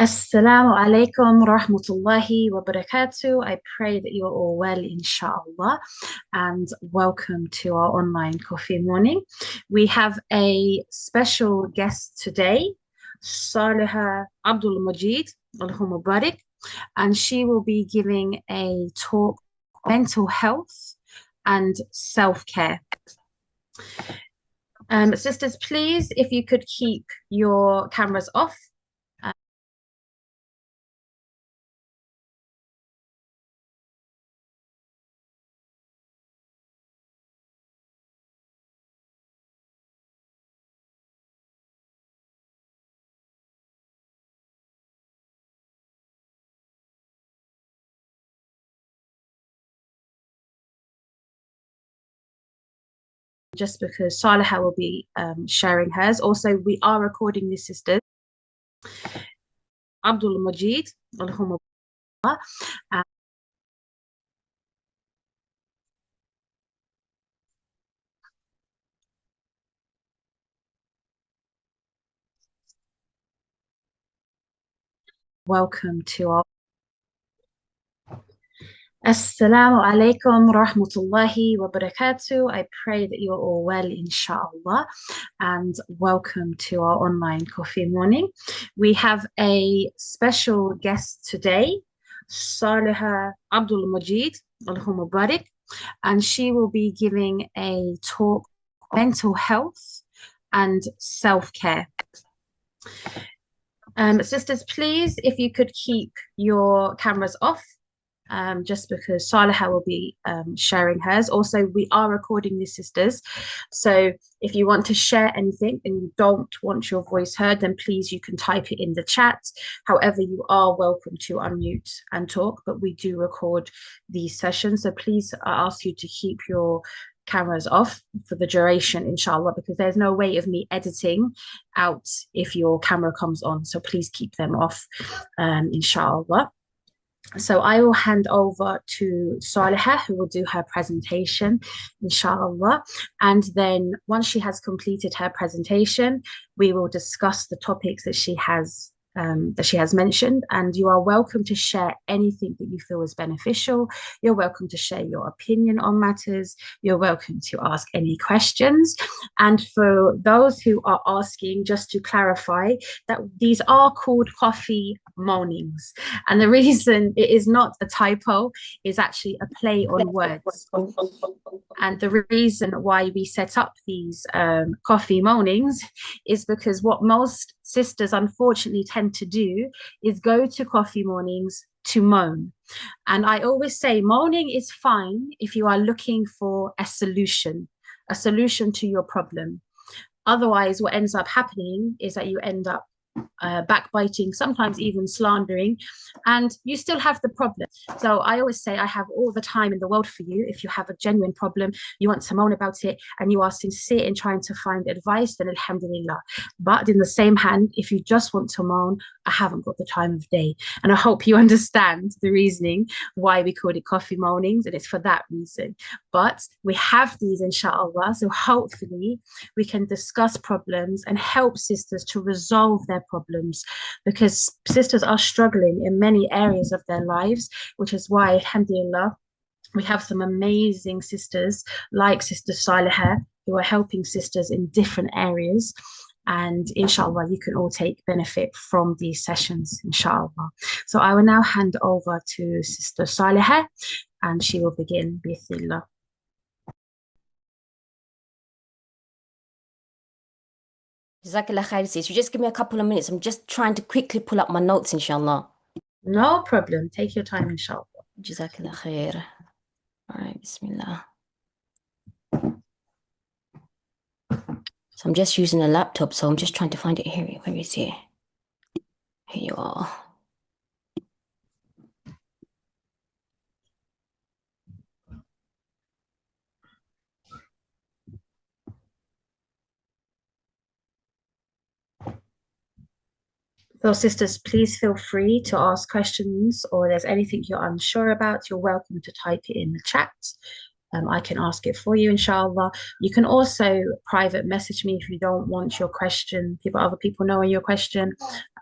Assalamu alaikum rahmatullahi wa barakatuh. I pray that you are all well, inshaa'Allah, and welcome to our online coffee morning. We have a special guest today, Saliha Abdul-Mojid, Allahumma barik, and she will be giving a talk on mental health and self-care. Sisters, please, if you could keep your cameras off. Just because Saliha will be sharing hers. Also, we are recording this, sisters. Abdul-Mojid, welcome to our Assalamu alaikum rahmatullahi wa barakatuh. I pray that you are all well, inshaAllah, and welcome to our online coffee morning. We have a special guest today, Saliha Abdul-Mojid, Allahumma barik, and she will be giving a talk on mental health and self-care. Sisters, please, if you could keep your cameras off. Just because Saliha will be sharing hers. Also, we are recording this, sisters. So if you want to share anything and you don't want your voice heard, then please you can type it in the chat. However, you are welcome to unmute and talk, but we do record these sessions. So please, I ask you to keep your cameras off for the duration, inshallah, because there's no way of me editing out if your camera comes on. So please keep them off, inshallah. So I will hand over to Saliha, who will do her presentation, inshallah. And then once she has completed her presentation, we will discuss the topics that she has mentioned, and you are welcome to share anything that you feel is beneficial. You're welcome to share your opinion on matters. You're welcome to ask any questions. And for those who are asking, just to clarify that these are called coffee mornings, and the reason it is not a typo is actually a play on words. And the reason why we set up these coffee mornings is because what most sisters unfortunately tend to do is go to coffee mornings to moan. And I always say moaning is fine if you are looking for a solution to your problem. Otherwise, what ends up happening is that you end up backbiting, sometimes even slandering, and you still have the problem. So I always say I have all the time in the world for you. If you have a genuine problem, you want to moan about it, and you are sincere in trying to find advice, then alhamdulillah. But in the same hand, if you just want to moan, I haven't got the time of day. And I hope you understand the reasoning why we call it coffee mornings, and it's for that reason. But we have these, inshallah, so hopefully we can discuss problems and help sisters to resolve their problems, because sisters are struggling in many areas of their lives, which is why, alhamdulillah, we have some amazing sisters like Sister Saliha who are helping sisters in different areas. And inshallah, you can all take benefit from these sessions, inshallah. So I will now hand over to Sister Saliha, and she will begin, bismillah. Jazakallah khair, sis. You just give me a couple of minutes. I'm just trying to quickly pull up my notes, inshallah. No problem. Take your time, inshallah. Jazakallah khair. All right, bismillah. So I'm just using a laptop, so I'm just trying to find it here. Where is it? Here you are. So sisters, please feel free to ask questions, or there's anything you're unsure about, you're welcome to type it in the chat. I can ask it for you, inshallah. You can also private message me if you don't want your question, other people knowing your question.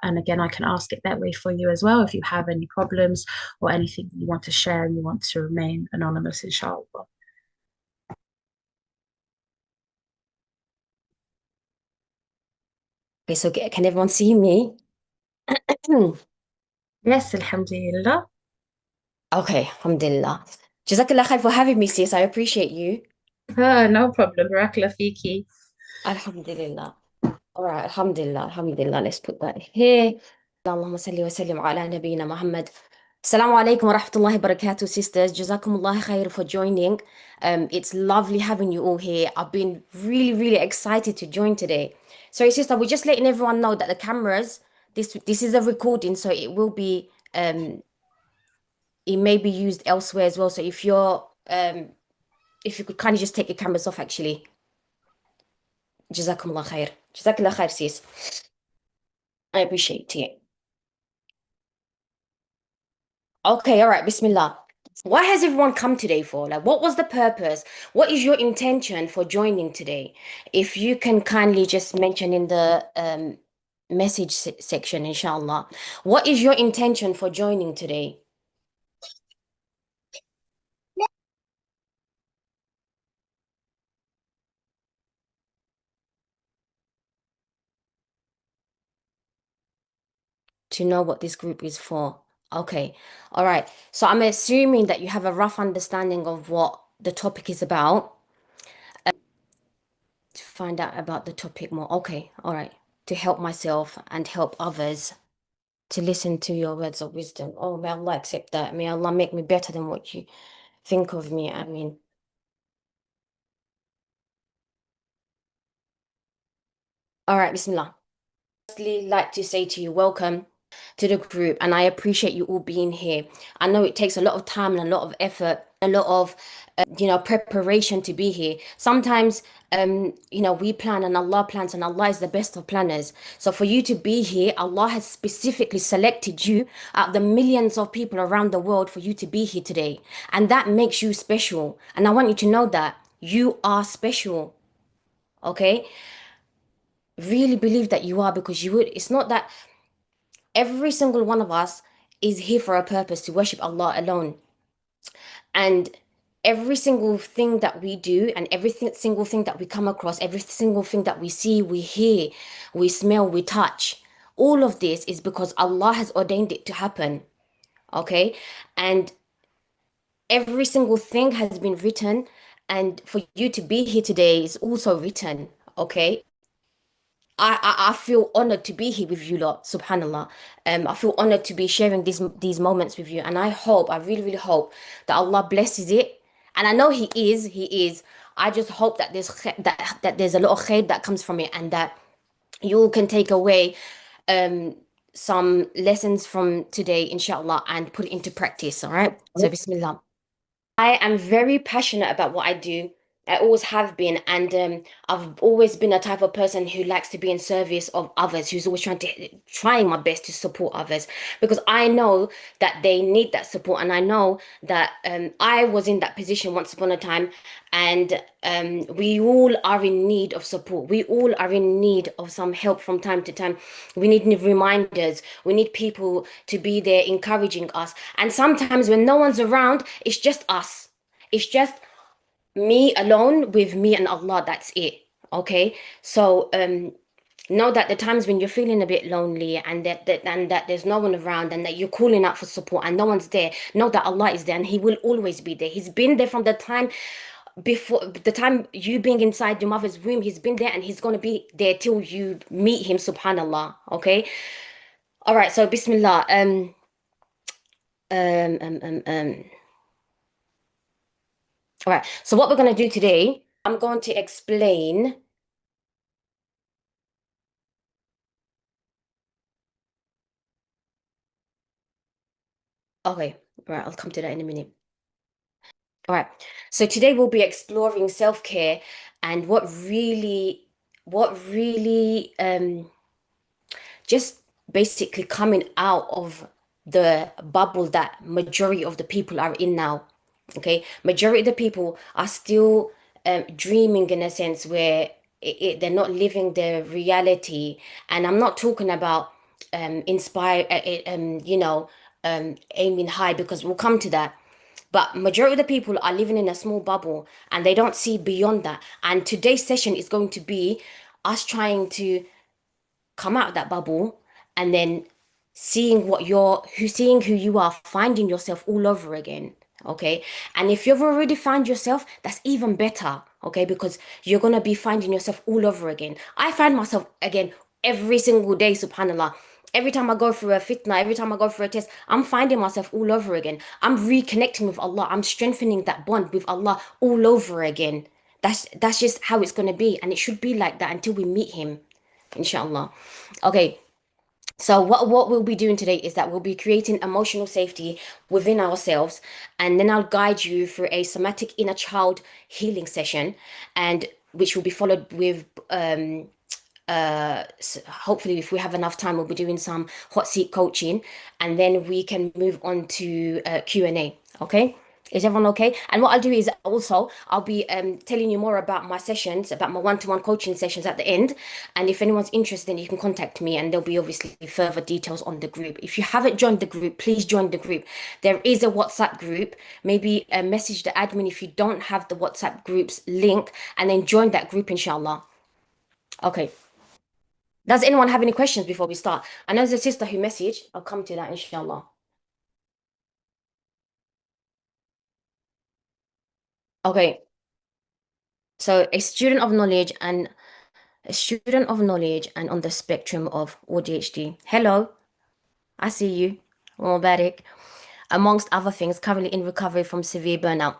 And again, I can ask it that way for you as well if you have any problems or anything you want to share and you want to remain anonymous, inshallah. Okay, so can everyone see me? Yes, alhamdulillah. Okay, alhamdulillah. Jazakallah khair for having me, sis. I appreciate you. No problem. Barakallah fiki. Alhamdulillah. All right, alhamdulillah, alhamdulillah. Let's put that here. Allahumma salli wa sallim ala nabiyyina Muhammad. Assalamu alaikum wa rahmatullahi wa barakatuh, sisters. Jazakumullah khair for joining. It's lovely having you all here. I've been really, really excited to join today. Sorry, sister, we're just letting everyone know that the cameras, this is a recording, so it will be it may be used elsewhere as well. So if you could kindly just take your cameras off actually. Jazakumullah khair. Jazakallah khair, sis. I appreciate it. Okay, all right, Bismillah. What has everyone come today for? Like, what was the purpose? What is your intention for joining today? If you can kindly just mention in the message section, inshallah. What is your intention for joining today? To know what this group is for. Okay, all right. So I'm assuming that you have a rough understanding of what the topic is about. To find out about the topic more. Okay, all right. To help myself and help others to listen to your words of wisdom. Oh, may Allah accept that. May Allah make me better than what you think of me. I mean, all right, Bismillah. Firstly, like to say to you, welcome to the group, and I appreciate you all being here. I know it takes a lot of time and a lot of effort, a lot of preparation to be here. Sometimes we plan and Allah plans, and Allah is the best of planners. So for you to be here, Allah has specifically selected you out of the millions of people around the world for you to be here today, and that makes you special. And I want you to know that you are special. Okay, really believe that you are, because you would. It's not that every single one of us is here for a purpose, to worship Allah alone. And every single thing that we do, and single thing that we come across, every single thing that we see, we hear, we smell, we touch, all of this is because Allah has ordained it to happen. Okay. And every single thing has been written. And for you to be here today is also written. Okay. I feel honored to be here with you lot, subhanallah. I feel honored to be sharing these moments with you, and I really, really hope that Allah blesses it. And I know He is. I just hope that that there's a lot of khair that comes from it, and that you all can take away um some lessons from today, inshallah, and put it into practice. All right. So, Bismillah. I am very passionate about what I do. I always have been, and I've always been a type of person who likes to be in service of others, who's always trying my best to support others, because I know that they need that support, and I know that I was in that position once upon a time, and we all are in need of support. We all are in need of some help from time to time. We need new reminders. We need people to be there encouraging us. And sometimes when no one's around, it's just us. It's just me alone with me and Allah. That's it. Okay. So know that the times when you're feeling a bit lonely, and that there's no one around, and that you're calling out for support and no one's there, know that Allah is there, and He will always be there. He's been there from the time before, the time you being inside your mother's womb. He's been there, and He's going to be there till you meet Him, subhanallah. Okay. All right. So Bismillah. Um, um, um, um. All right. So what we're going to do today, I'm going to explain. Okay. All right. I'll come to that in a minute. All right. So today we'll be exploring self-care, and what really just basically coming out of the bubble that majority of the people are in now. Okay, majority of the people are still dreaming in a sense where they're not living their reality. And I'm not talking about inspire, aiming high, because we'll come to that. But majority of the people are living in a small bubble and they don't see beyond that. And today's session is going to be us trying to come out of that bubble and then seeing who you are, finding yourself all over again. Okay. And if you've already found yourself, that's even better. Okay. Because you're going to be finding yourself all over again. I find myself again every single day, subhanAllah. Every time I go through a fitna, every time I go through a test, I'm finding myself all over again. I'm reconnecting with Allah. I'm strengthening that bond with Allah all over again. That's just how it's gonna be, and it should be like that until we meet Him, inshallah. Okay, so what we'll be doing today is that we'll be creating emotional safety within ourselves, and then I'll guide you through a somatic inner child healing session, and which will be followed with hopefully, if we have enough time, we'll be doing some hot seat coaching, and then we can move on to Q&A. Okay, is everyone okay? And what I'll do is also I'll be telling you more about my sessions, about my one-to-one coaching sessions at the end. And if anyone's interested, then you can contact me, and there'll be obviously further details on the group. If you haven't joined the group, please join the group. There is a WhatsApp group. Maybe message the admin if you don't have the WhatsApp group's link, and then join that group, inshallah. Okay. Does anyone have any questions before we start? I know there's a sister who messaged. I'll come to that, inshallah. Okay, so a student of knowledge and on the spectrum of ADHD. Hello, I see you. Mubarak. Amongst other things, currently in recovery from severe burnout.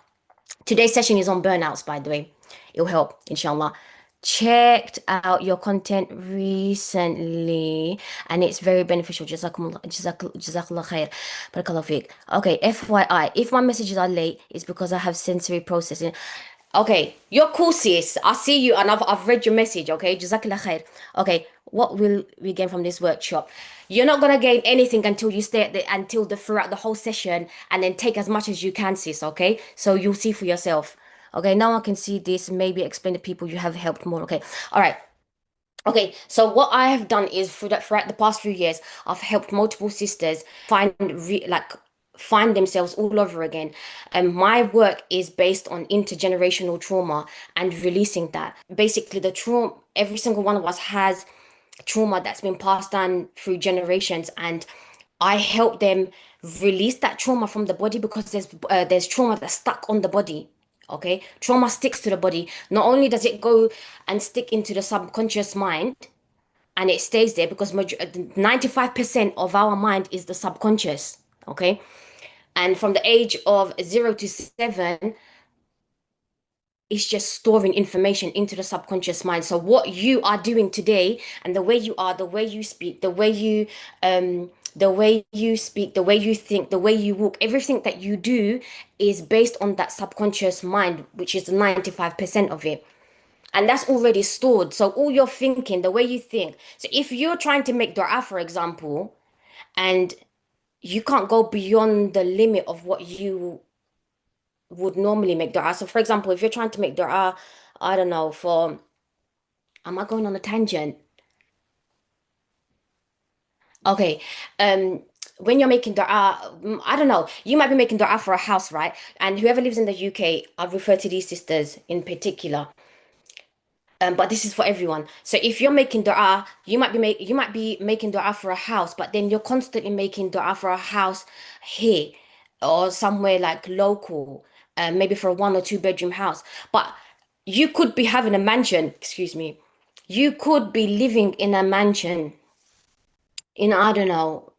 Today's session is on burnouts, by the way. It'll help, inshallah. Checked out your content recently and it's very beneficial. Jazakallah khair. Barakallah feek. Okay, FYI, if my messages are late, it's because I have sensory processing. Okay, you're cool, sis. I see you and I've read your message, okay? Jazakallah khair. Okay, what will we gain from this workshop? You're not gonna gain anything until you stay until the throughout the whole session and then take as much as you can, sis, okay? So you'll see for yourself. Okay, now I can see this. Maybe explain to people you have helped more. Okay, all right. Okay, so what I have done is throughout the past few years, I've helped multiple sisters find themselves all over again. And my work is based on intergenerational trauma and releasing that. Basically, the trauma, every single one of us has trauma that's been passed down through generations, and I help them release that trauma from the body because there's trauma that's stuck on the body. Okay, trauma sticks to the body. Not only does it go and stick into the subconscious mind, and it stays there because 95% of our mind is the subconscious. Okay, and from the age of 0 to 7, it's just storing information into the subconscious mind. So what you are doing today and the way you are, the way you speak, the way you think, the way you walk, everything that you do is based on that subconscious mind, which is 95% of it. And that's already stored. So all your thinking, the way you think. So if you're trying to make dua, for example, and you can't go beyond the limit of what you would normally make dua. So for example, if you're trying to make dua, I don't know, am I going on a tangent? Okay. Um, when you're making dua, I don't know, you might be making dua for a house, right? And whoever lives in the UK, I refer to these sisters in particular. But this is for everyone. So if you're making dua, you might be making dua for a house, but then you're constantly making dua for a house here or somewhere like local, maybe for a 1 or 2 bedroom house. But you could be having a mansion, excuse me. You could be living in a mansion in, I don't know,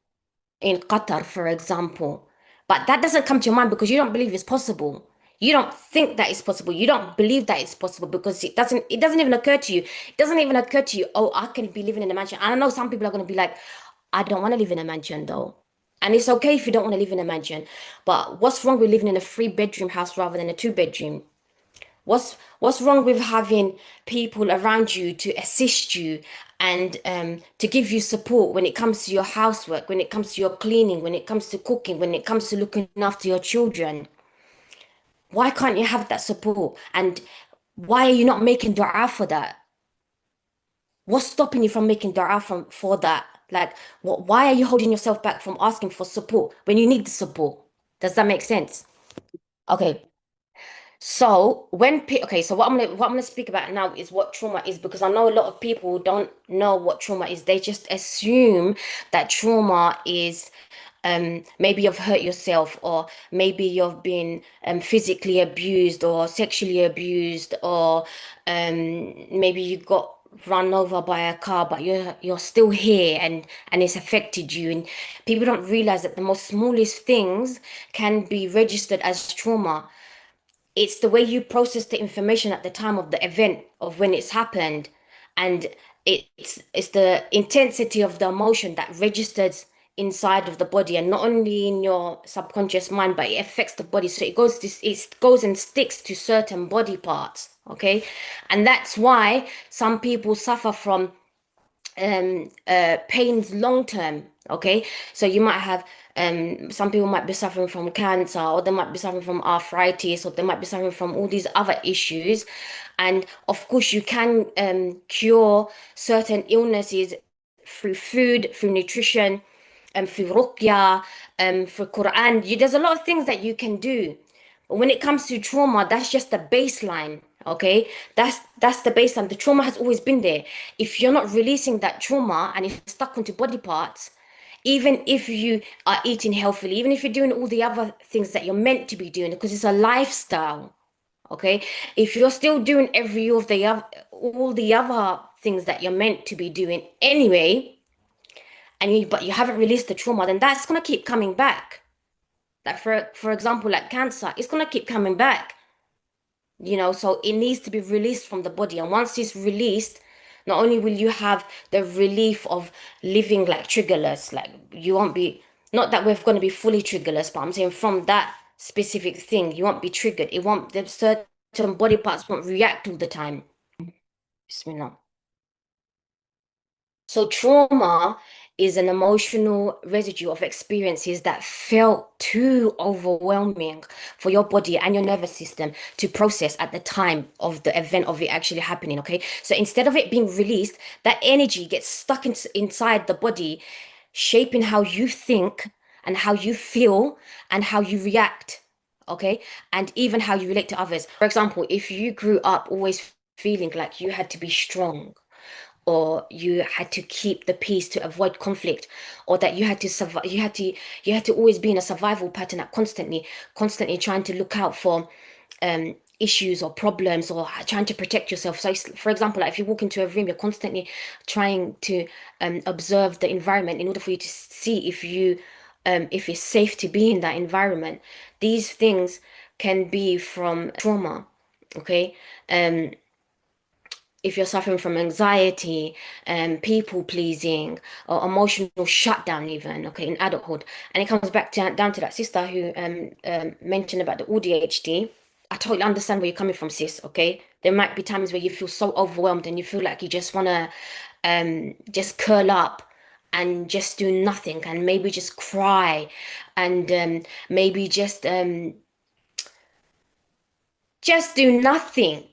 in Qatar, for example. But that doesn't come to your mind because you don't believe it's possible. You don't think that it's possible. You don't believe that it's possible because it doesn't even occur to you. It doesn't even occur to you, oh, I can be living in a mansion. And I know some people are going to be like, I don't want to live in a mansion though. And it's okay if you don't want to live in a mansion. But what's wrong with living in a 3 bedroom house rather than a 2 bedroom? What's wrong with having people around you to assist you and to give you support when it comes to your housework, when it comes to your cleaning, when it comes to cooking, when it comes to looking after your children? Why can't you have that support? And why are you not making dua for that? What's stopping you from making dua for that? Like, why are you holding yourself back from asking for support when you need the support? Does that make sense? Okay. So okay, so what I'm gonna speak about now is what trauma is, because I know a lot of people don't know what trauma is. They just assume that trauma is maybe you've hurt yourself, or maybe you've been physically abused or sexually abused, or maybe you got run over by a car, but you're still here, and it's affected you. And people don't realize that the most smallest things can be registered as trauma. It's the way you process the information at the time of the event of when it's happened, and it's the intensity of the emotion that registers inside of the body, and not only in your subconscious mind, but it affects the body. So it goes and sticks to certain body parts. Okay, and that's why some people suffer from pains long term. Okay, so you might have some people might be suffering from cancer, or they might be suffering from arthritis, or they might be suffering from all these other issues. And of course you can cure certain illnesses through food, through nutrition, through ruqya, through Quran. There's a lot of things that you can do. But when it comes to trauma, that's just the baseline. Okay, that's the baseline. The trauma has always been there. If you're not releasing that trauma and it's stuck onto body parts, even if you are eating healthily, even if you're doing all the other things that you're meant to be doing, because it's a lifestyle. Okay, if you're still doing every of the other all the other things that you're meant to be doing anyway, but you haven't released the trauma, then that's gonna keep coming back. Like for example, like cancer, it's gonna keep coming back. So it needs to be released from the body. And once it's released, not only will you have the relief of living like triggerless, like you won't be, not that we're going to be fully triggerless, but I'm saying from that specific thing, you won't be triggered. It won't, the certain body parts won't react all the time. Bismillah. So trauma is an emotional residue of experiences that felt too overwhelming for your body and your nervous system to process at the time of the event of it actually happening. Okay. So instead of it being released, that energy gets stuck inside the body, shaping how you think and how you feel and how you react. Okay. And even how you relate to others. For example, if you grew up always feeling like you had to be strong, or you had to keep the peace to avoid conflict, or that you had to survive, you had to always be in a survival pattern, that constantly trying to look out for issues or problems, or trying to protect yourself. So for example, like if you walk into a room, you're constantly trying to observe the environment in order for you to see if it's safe to be in that environment. These things can be from trauma. Okay. If you're suffering from anxiety, people pleasing, or emotional shutdown, even, okay, in adulthood. And it comes back down to that sister who mentioned about the ADHD. I totally understand where you're coming from, sis, okay? There might be times where you feel so overwhelmed and you feel like you just want to just curl up and just do nothing, and maybe just cry, and maybe just do nothing.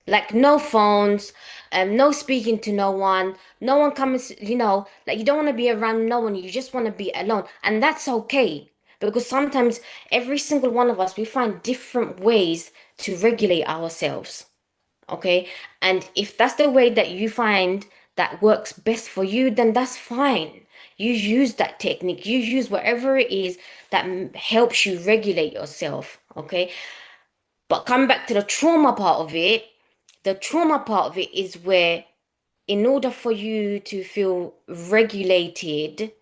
Like no phones, no speaking to no one, no one comes, like you don't want to be around no one, you just want to be alone. And that's okay. Because sometimes every single one of us, we find different ways to regulate ourselves. Okay. And if that's the way that you find that works best for you, then that's fine. You use that technique, you use whatever it is that helps you regulate yourself. Okay. But coming back to the trauma part of it, the trauma part of it is where, in order for you to feel regulated,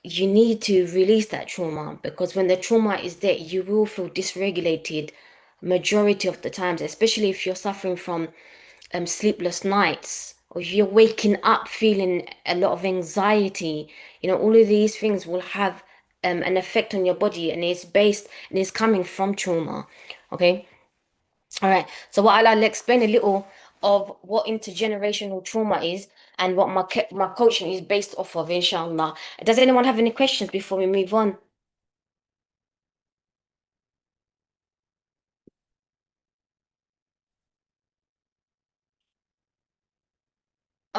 you need to release that trauma, because when the trauma is there, you will feel dysregulated majority of the times, especially if you're suffering from sleepless nights, or if you're waking up feeling a lot of anxiety. All of these things will have an effect on your body, and it's based and it's coming from trauma. Okay. All right. So what I'll explain a little of what intergenerational trauma is, and what my coaching is based off of, inshallah. Does anyone have any questions before we move on?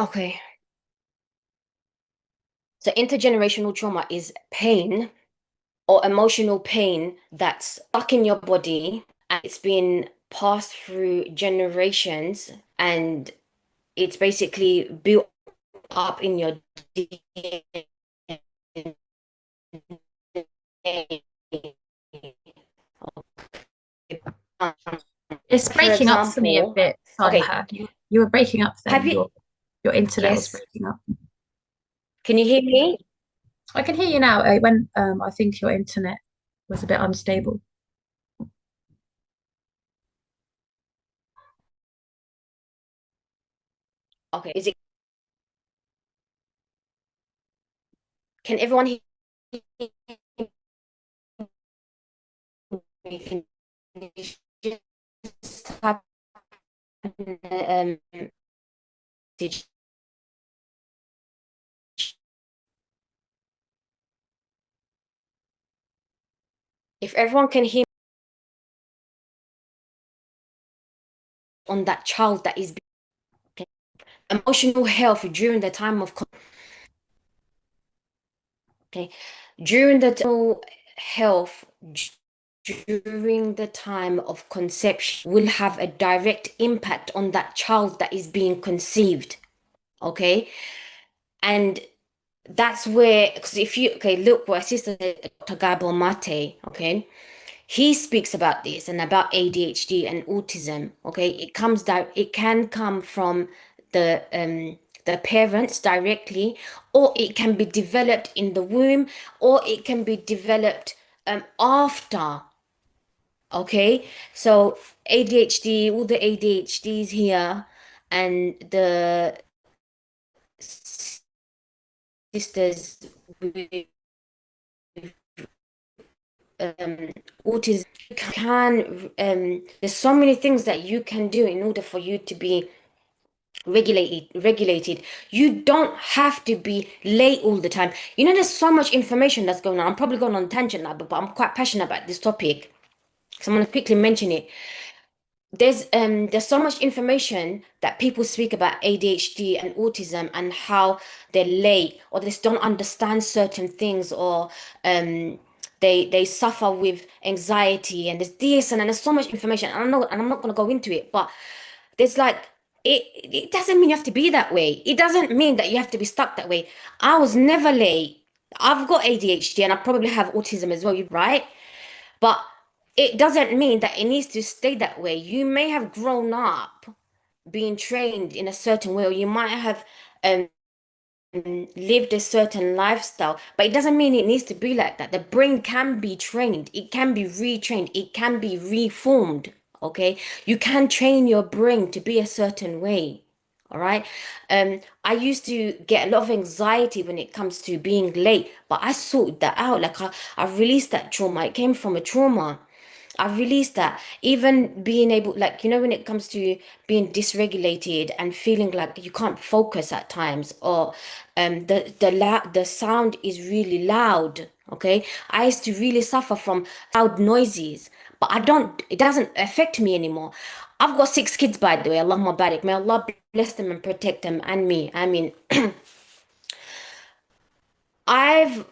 Okay. So intergenerational trauma is pain or emotional pain that's stuck in your body and it's been passed through generations and it's basically built up in your DNA. It's For breaking up for me a example, bit, okay, Salaha. You were breaking up have then. you, Your internet was yes, breaking up. can you hear me? I can hear you now. When I think your internet was a bit unstable. Okay, is it, can everyone hear me? Can you just type in the message? If everyone can hear on that child that is emotional health during the time of okay during the mental health during the time of conception will have a direct impact on that child that is being conceived, okay, and that's where because if you okay look what sister said, Dr. Gabor Mate, okay, he speaks about this and about ADHD and autism. Okay, it comes down. It can come from the parents directly, or it can be developed in the womb, or it can be developed after. Okay, so ADHD, all the ADHDs here, and the sisters with autism can there's so many things that you can do in order for you to be regulated. You don't have to be late all the time. You know, there's so much information that's going on. I'm probably going on a tangent now, but I'm quite passionate about this topic, so I'm going to quickly mention it. There's so much information that people speak about ADHD and autism and how they're late or they just don't understand certain things or they suffer with anxiety and there's this and there's so much information. I know and I'm not gonna go into it, but there's like it doesn't mean you have to be that way. It doesn't mean that you have to be stuck that way. I was never late. I've got ADHD and I probably have autism as well, right? But it doesn't mean that it needs to stay that way. You may have grown up being trained in a certain way, or you might have um, lived a certain lifestyle, but it doesn't mean it needs to be like that. The brain can be trained, it can be retrained, it can be reformed. Okay, you can train your brain to be a certain way. All right. I used to get a lot of anxiety when it comes to being late, but I sorted that out. Like I released that trauma. It came from a trauma. I released that. Even being able, like, you know, when it comes to being dysregulated and feeling like you can't focus at times, or the sound is really loud. Okay, I used to really suffer from loud noises, but I don't. It doesn't affect me anymore. I've got 6 kids, by the way. Allahumma barik. May Allah bless them and protect them and me. I mean, I've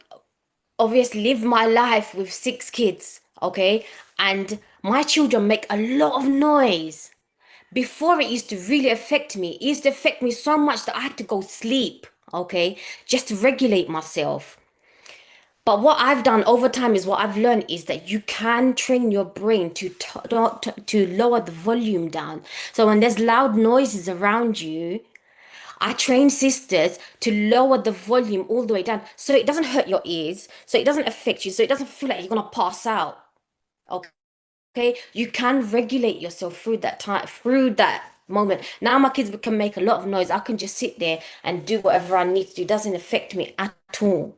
obviously lived my life with 6 kids, okay? And my children make a lot of noise. Before it used to really affect me. It used to affect me so much that I had to go sleep, okay? Just to regulate myself. But what I've done over time is what I've learned is that you can train your brain to lower the volume down. So when there's loud noises around you, I train sisters to lower the volume all the way down so it doesn't hurt your ears, so it doesn't affect you, so it doesn't feel like you're gonna pass out. Okay, you can regulate yourself through that time, through that moment. Now my kids can make a lot of noise. I can just sit there and do whatever I need to do. It doesn't affect me at all.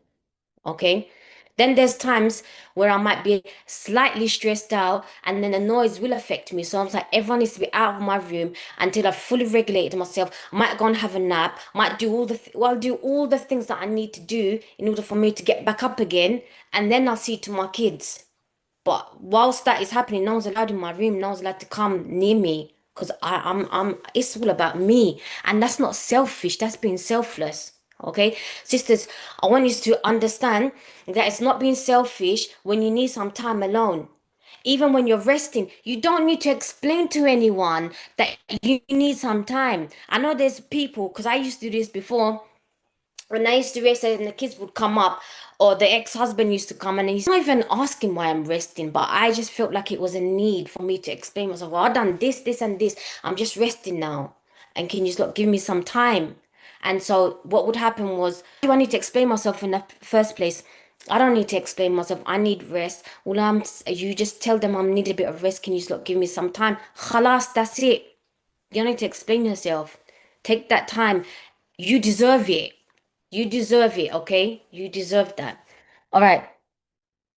Okay. Then there's times where I might be slightly stressed out and then the noise will affect me. So I'm like, everyone needs to be out of my room until I've fully regulated myself. I might go and have a nap, might do all the, well, I'll do all the things that I need to do in order for me to get back up again. And then I'll see to my kids. But whilst that is happening, no one's allowed in my room, no one's allowed to come near me because it's all about me. And that's not selfish, that's being selfless. Okay, sisters, I want you to understand that it's not being selfish when you need some time alone. Even when you're resting, you don't need to explain to anyone that you need some time. I know there's people, because I used to do this before, when I used to rest and the kids would come up, or the ex-husband used to come and he's not even asking why I'm resting, but I just felt like it was a need for me to explain myself. Well, I've done this, this, and this. I'm just resting now. And can you just like give me some time? And so what would happen was, do I need to explain myself in the first place? I don't need to explain myself. I need rest. You just tell them I need a bit of rest. Can you just like give me some time? Khalas, that's it. You don't need to explain yourself. Take that time. You deserve it. You deserve it, okay? You deserve that. All right.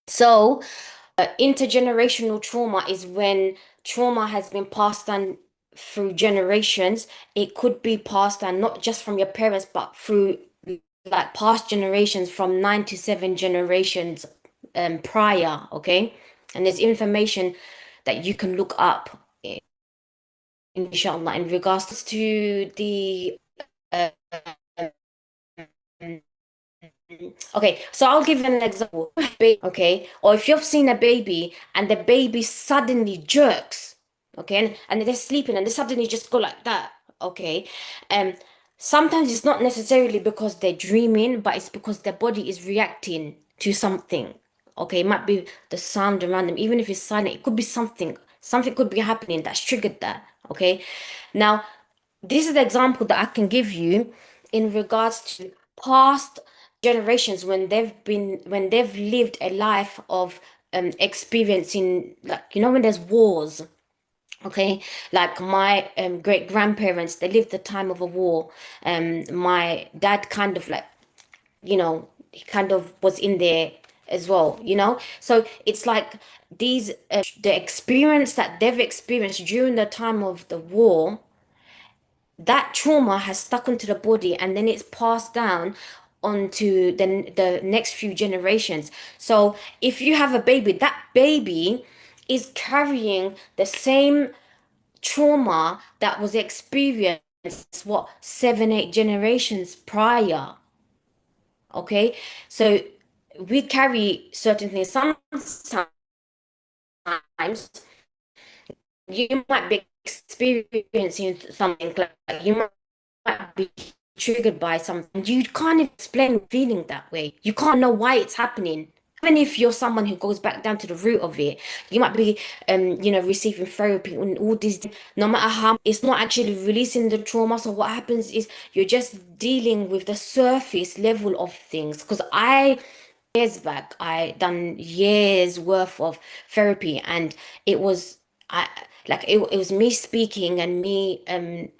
So, intergenerational trauma is when trauma has been passed down through generations. It could be passed down not just from your parents, but through like past generations, from 9 to 7 generations prior, okay? And there's information that you can look up, inshallah, in regards to the uh, okay, so I'll give an example. Okay, or if you've seen a baby and the baby suddenly jerks, okay, and they're sleeping and they suddenly just go like that, okay, um, sometimes it's not necessarily because they're dreaming, but it's because their body is reacting to something. Okay, it might be the sound around them, even if it's silent, it could be something. Something could be happening that's triggered that. Okay, now this is the example that I can give you in regards to past generations when they've lived a life of experiencing, like, when there's wars. Okay, like my great grandparents, they lived the time of a war. My dad kind of like, he kind of was in there as well. So it's like the experience that they've experienced during the time of the war, that trauma has stuck onto the body, and then it's passed down onto the next few generations. So if you have a baby, that baby is carrying the same trauma that was experienced, what, 7 8 generations prior. Okay, so we carry certain things. Sometimes you might be experiencing something, like you might be triggered by something. You can't explain feeling that way. You can't know why it's happening. Even if you're someone who goes back down to the root of it, you might be, receiving therapy and all this. No matter how, it's not actually releasing the trauma. So what happens is you're just dealing with the surface level of things. Because years back, I done years worth of therapy, and it was I like it was me speaking and me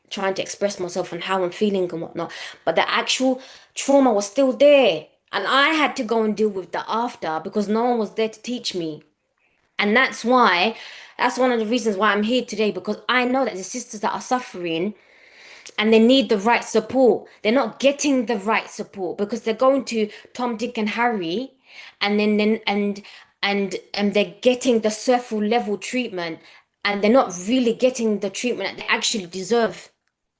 trying to express myself and how I'm feeling and whatnot, but the actual trauma was still there, and I had to go and deal with the after because no one was there to teach me. And that's one of the reasons why I'm here today, because I know that the sisters that are suffering and they need the right support. They're not getting the right support because they're going to Tom, Dick, and Harry, and then and they're getting the surface level treatment, and they're not really getting the treatment that they actually deserve.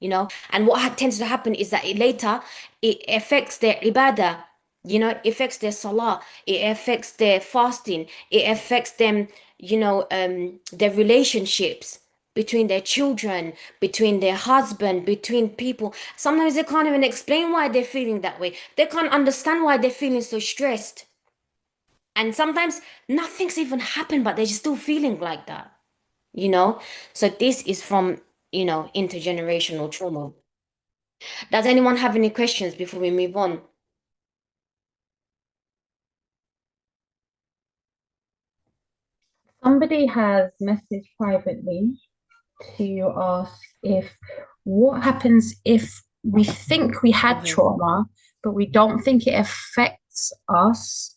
And what tends to happen is that later it affects their ibadah. It affects their salah, it affects their fasting, it affects them, their relationships between their children, between their husband, between people. Sometimes they can't even explain why they're feeling that way. They can't understand why they're feeling so stressed. And sometimes nothing's even happened, but they're just still feeling like that, you know? So this is from, intergenerational trauma. Does anyone have any questions before we move on? Somebody has messaged privately to ask if what happens if we think we had Mhm. trauma, but we don't think it affects us,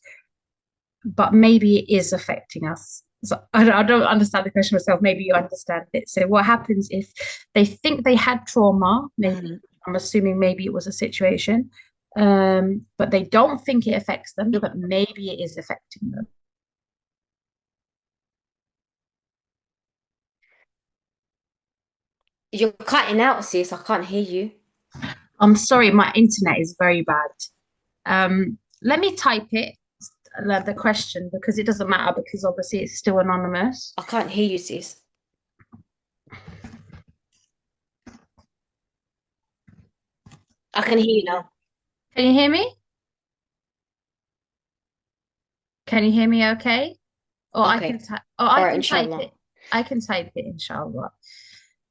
but maybe it is affecting us. So I don't understand the question myself. Maybe you understand it. So what happens if they think they had trauma? Maybe Mhm. I'm assuming maybe it was a situation, but they don't think it affects them, but maybe it is affecting them. You're cutting out, sis. I can't hear you. I'm sorry, my internet is very bad. Let me type it, the question, because it doesn't matter because obviously it's still anonymous. I can't hear you, sis. I can hear you now. Can you hear me? Can you hear me okay? Or I can Okay. type or All I right, can type inshallah. it. I can type it, inshallah.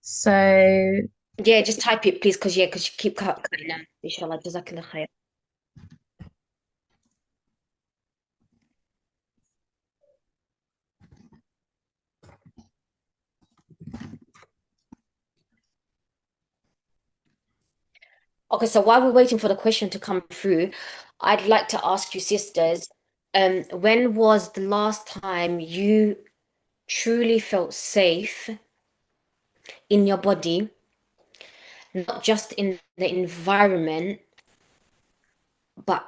So Yeah, just type it, please, because you keep cutting out. Inshallah. Jazakallah khair. Okay, so while we're waiting for the question to come through, I'd like to ask you, sisters, when was the last time you truly felt safe in your body, not just in the environment, but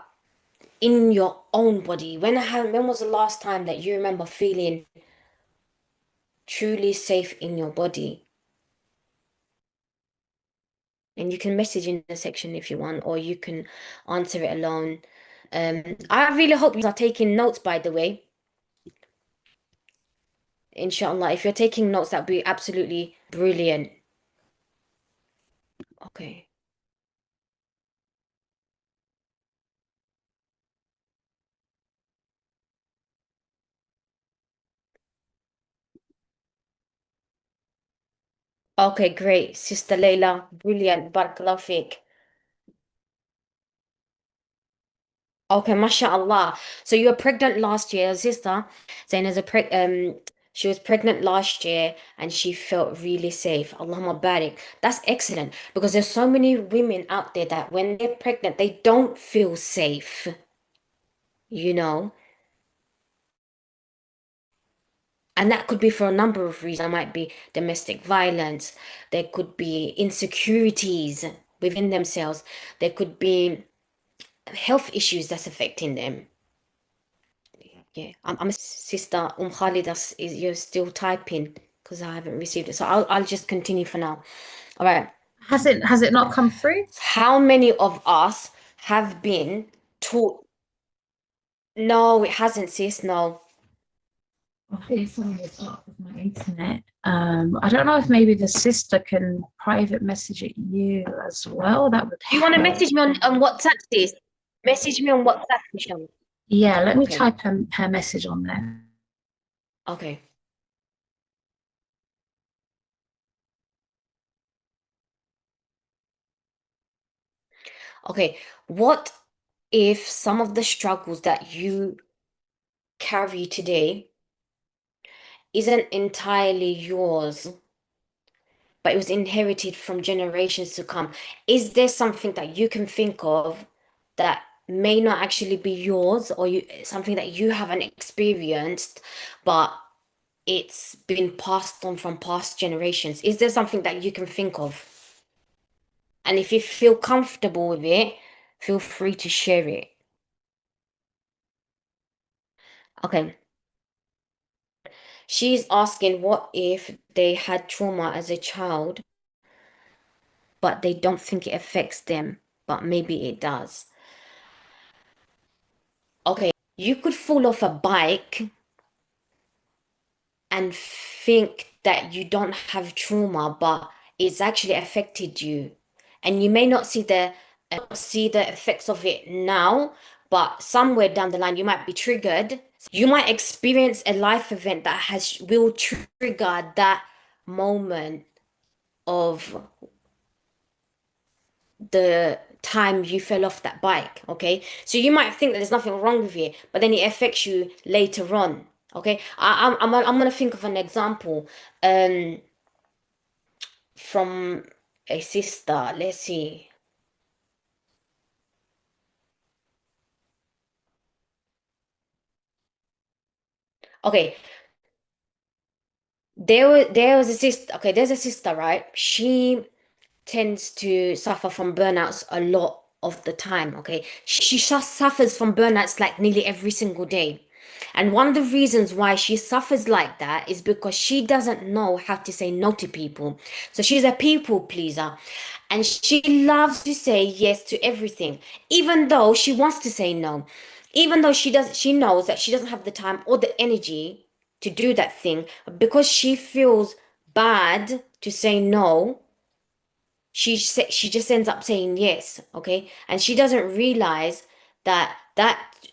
in your own body? When was the last time that you remember feeling truly safe in your body? And you can message in the section if you want, or you can answer it alone. I really hope you are taking notes, by the way. Inshallah, if you're taking notes, that'd be absolutely brilliant. Okay. Okay, great. Sister Layla, brilliant. Barakallahu fiqh. Okay, mashallah. So you were pregnant last year, sister. Saying as a she was pregnant last year and she felt really safe. Allahumma barik. That's excellent because there's so many women out there that when they're pregnant, they don't feel safe, you know. And that could be for a number of reasons. There might be domestic violence. There could be insecurities within themselves. There could be health issues that's affecting them. Yeah, I'm a sister. Khalidas is you're still typing because I haven't received it. So I'll just continue for now. All right. has it not come through? How many of us have been taught? No, it hasn't, sis. No. I think something's up with my internet. I don't know if maybe the sister can private message it you as well. That would Do you want to help. message me on WhatsApp, sis? Message me on WhatsApp, Michelle. Yeah, let me Okay. type her message on there. Okay. Okay. What if some of the struggles that you carry today isn't entirely yours, but it was inherited from generations to come? Is there something that you can think of that may not actually be yours, or something that you haven't experienced, but it's been passed on from past generations? Is there something that you can think of? And if you feel comfortable with it, feel free to share it. Okay. She's asking what if they had trauma as a child, but they don't think it affects them, but maybe it does. Okay, you could fall off a bike and think that you don't have trauma, but it's actually affected you. And you may not see the effects of it now, but somewhere down the line you might be triggered. You might experience a life event that has will trigger that moment of the time you fell off that bike. Okay, so you might think that there's nothing wrong with it, but then it affects you later on. Okay, I'm gonna think of an example from a sister. Let's see. Okay, there was a sister. Okay, there's a sister, right? She tends to suffer from burnouts a lot of the time. Okay, she just suffers from burnouts like nearly every single day. And one of the reasons why she suffers like that is because she doesn't know how to say no to people. So she's a people pleaser. And she loves to say yes to everything, even though she wants to say no. Even though she knows that she doesn't have the time or the energy to do that thing, because she feels bad to say no, she just ends up saying yes, okay? And she doesn't realize that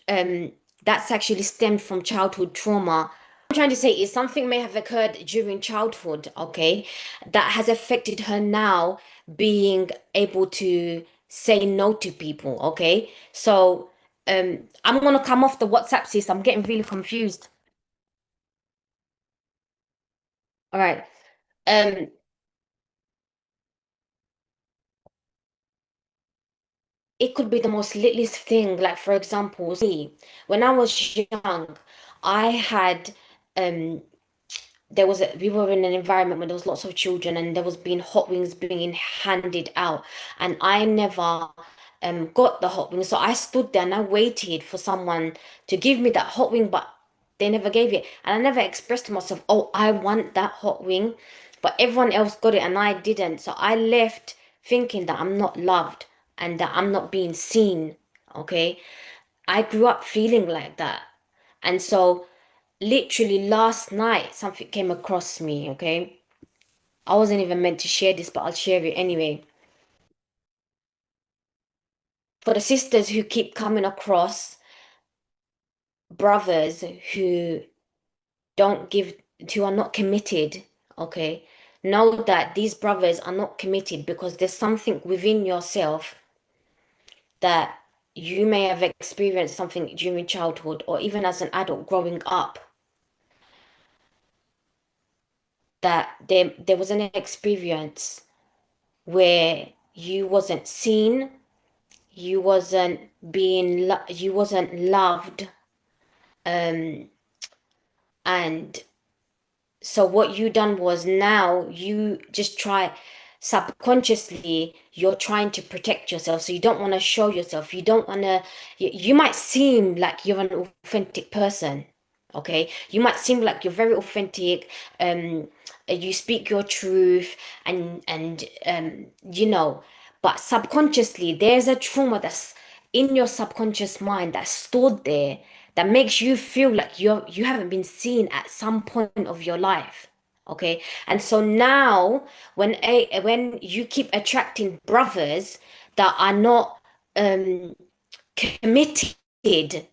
um that's actually stemmed from childhood trauma. I'm trying to say is something may have occurred during childhood, okay, that has affected her now being able to say no to people, okay? So I'm gonna come off the WhatsApp, sis. I'm getting really confused. All right. Um, it could be the most littlest thing. Like, for example, see, when I was young, I had um we were in an environment where there was lots of children and there was being hot wings being handed out, and I never got the hot wings. So I stood there and I waited for someone to give me that hot wing, but they never gave it. And I never expressed to myself, oh, I want that hot wing, but everyone else got it and I didn't. So I left thinking that I'm not loved and that I'm not being seen. Okay. I grew up feeling like that. And so literally last night something came across me, okay? I wasn't even meant to share this, but I'll share it anyway. For the sisters who keep coming across brothers who don't give, who are not committed, okay? Know that these brothers are not committed because there's something within yourself that you may have experienced something during childhood or even as an adult growing up, that there was an experience where you wasn't seen, you wasn't you wasn't loved, um and so what you done was, now you just try, subconsciously you're trying to protect yourself, so you don't want to show yourself, you don't want to, you might seem like you're an authentic person, okay, you might seem like you're very authentic, you speak your truth, and you know, but subconsciously there's a trauma that's in your subconscious mind that's stored there, that makes you feel like you haven't been seen at some point of your life. Okay. And so now when you keep attracting brothers that are not um committed,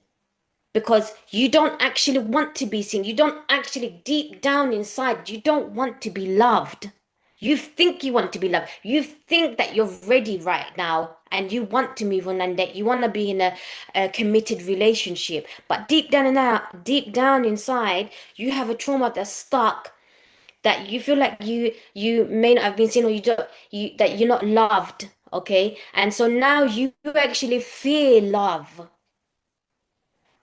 because you don't actually want to be seen. You don't actually, deep down inside, you don't want to be loved. You think you want to be loved. You think that you're ready right now and you want to move on and that you want to be in a committed relationship. But deep down and out, deep down inside, you have a trauma that's stuck, that you feel like you may not have been seen, or you don't, that you're not loved. Okay. And so now you actually fear love.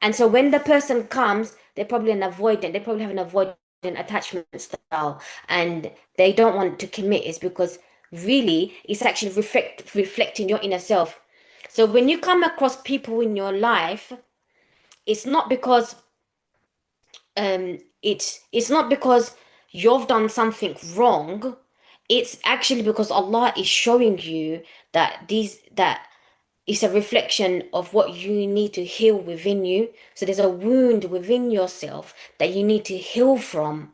And so when the person comes, they're probably an avoidant. They probably have an avoidant attachment style, and they don't want to commit. Is because really it's actually reflecting your inner self. So when you come across people in your life, it's not because it's not because you've done something wrong. It's actually because Allah is showing you that it's a reflection of what you need to heal within you. So there's a wound within yourself that you need to heal from.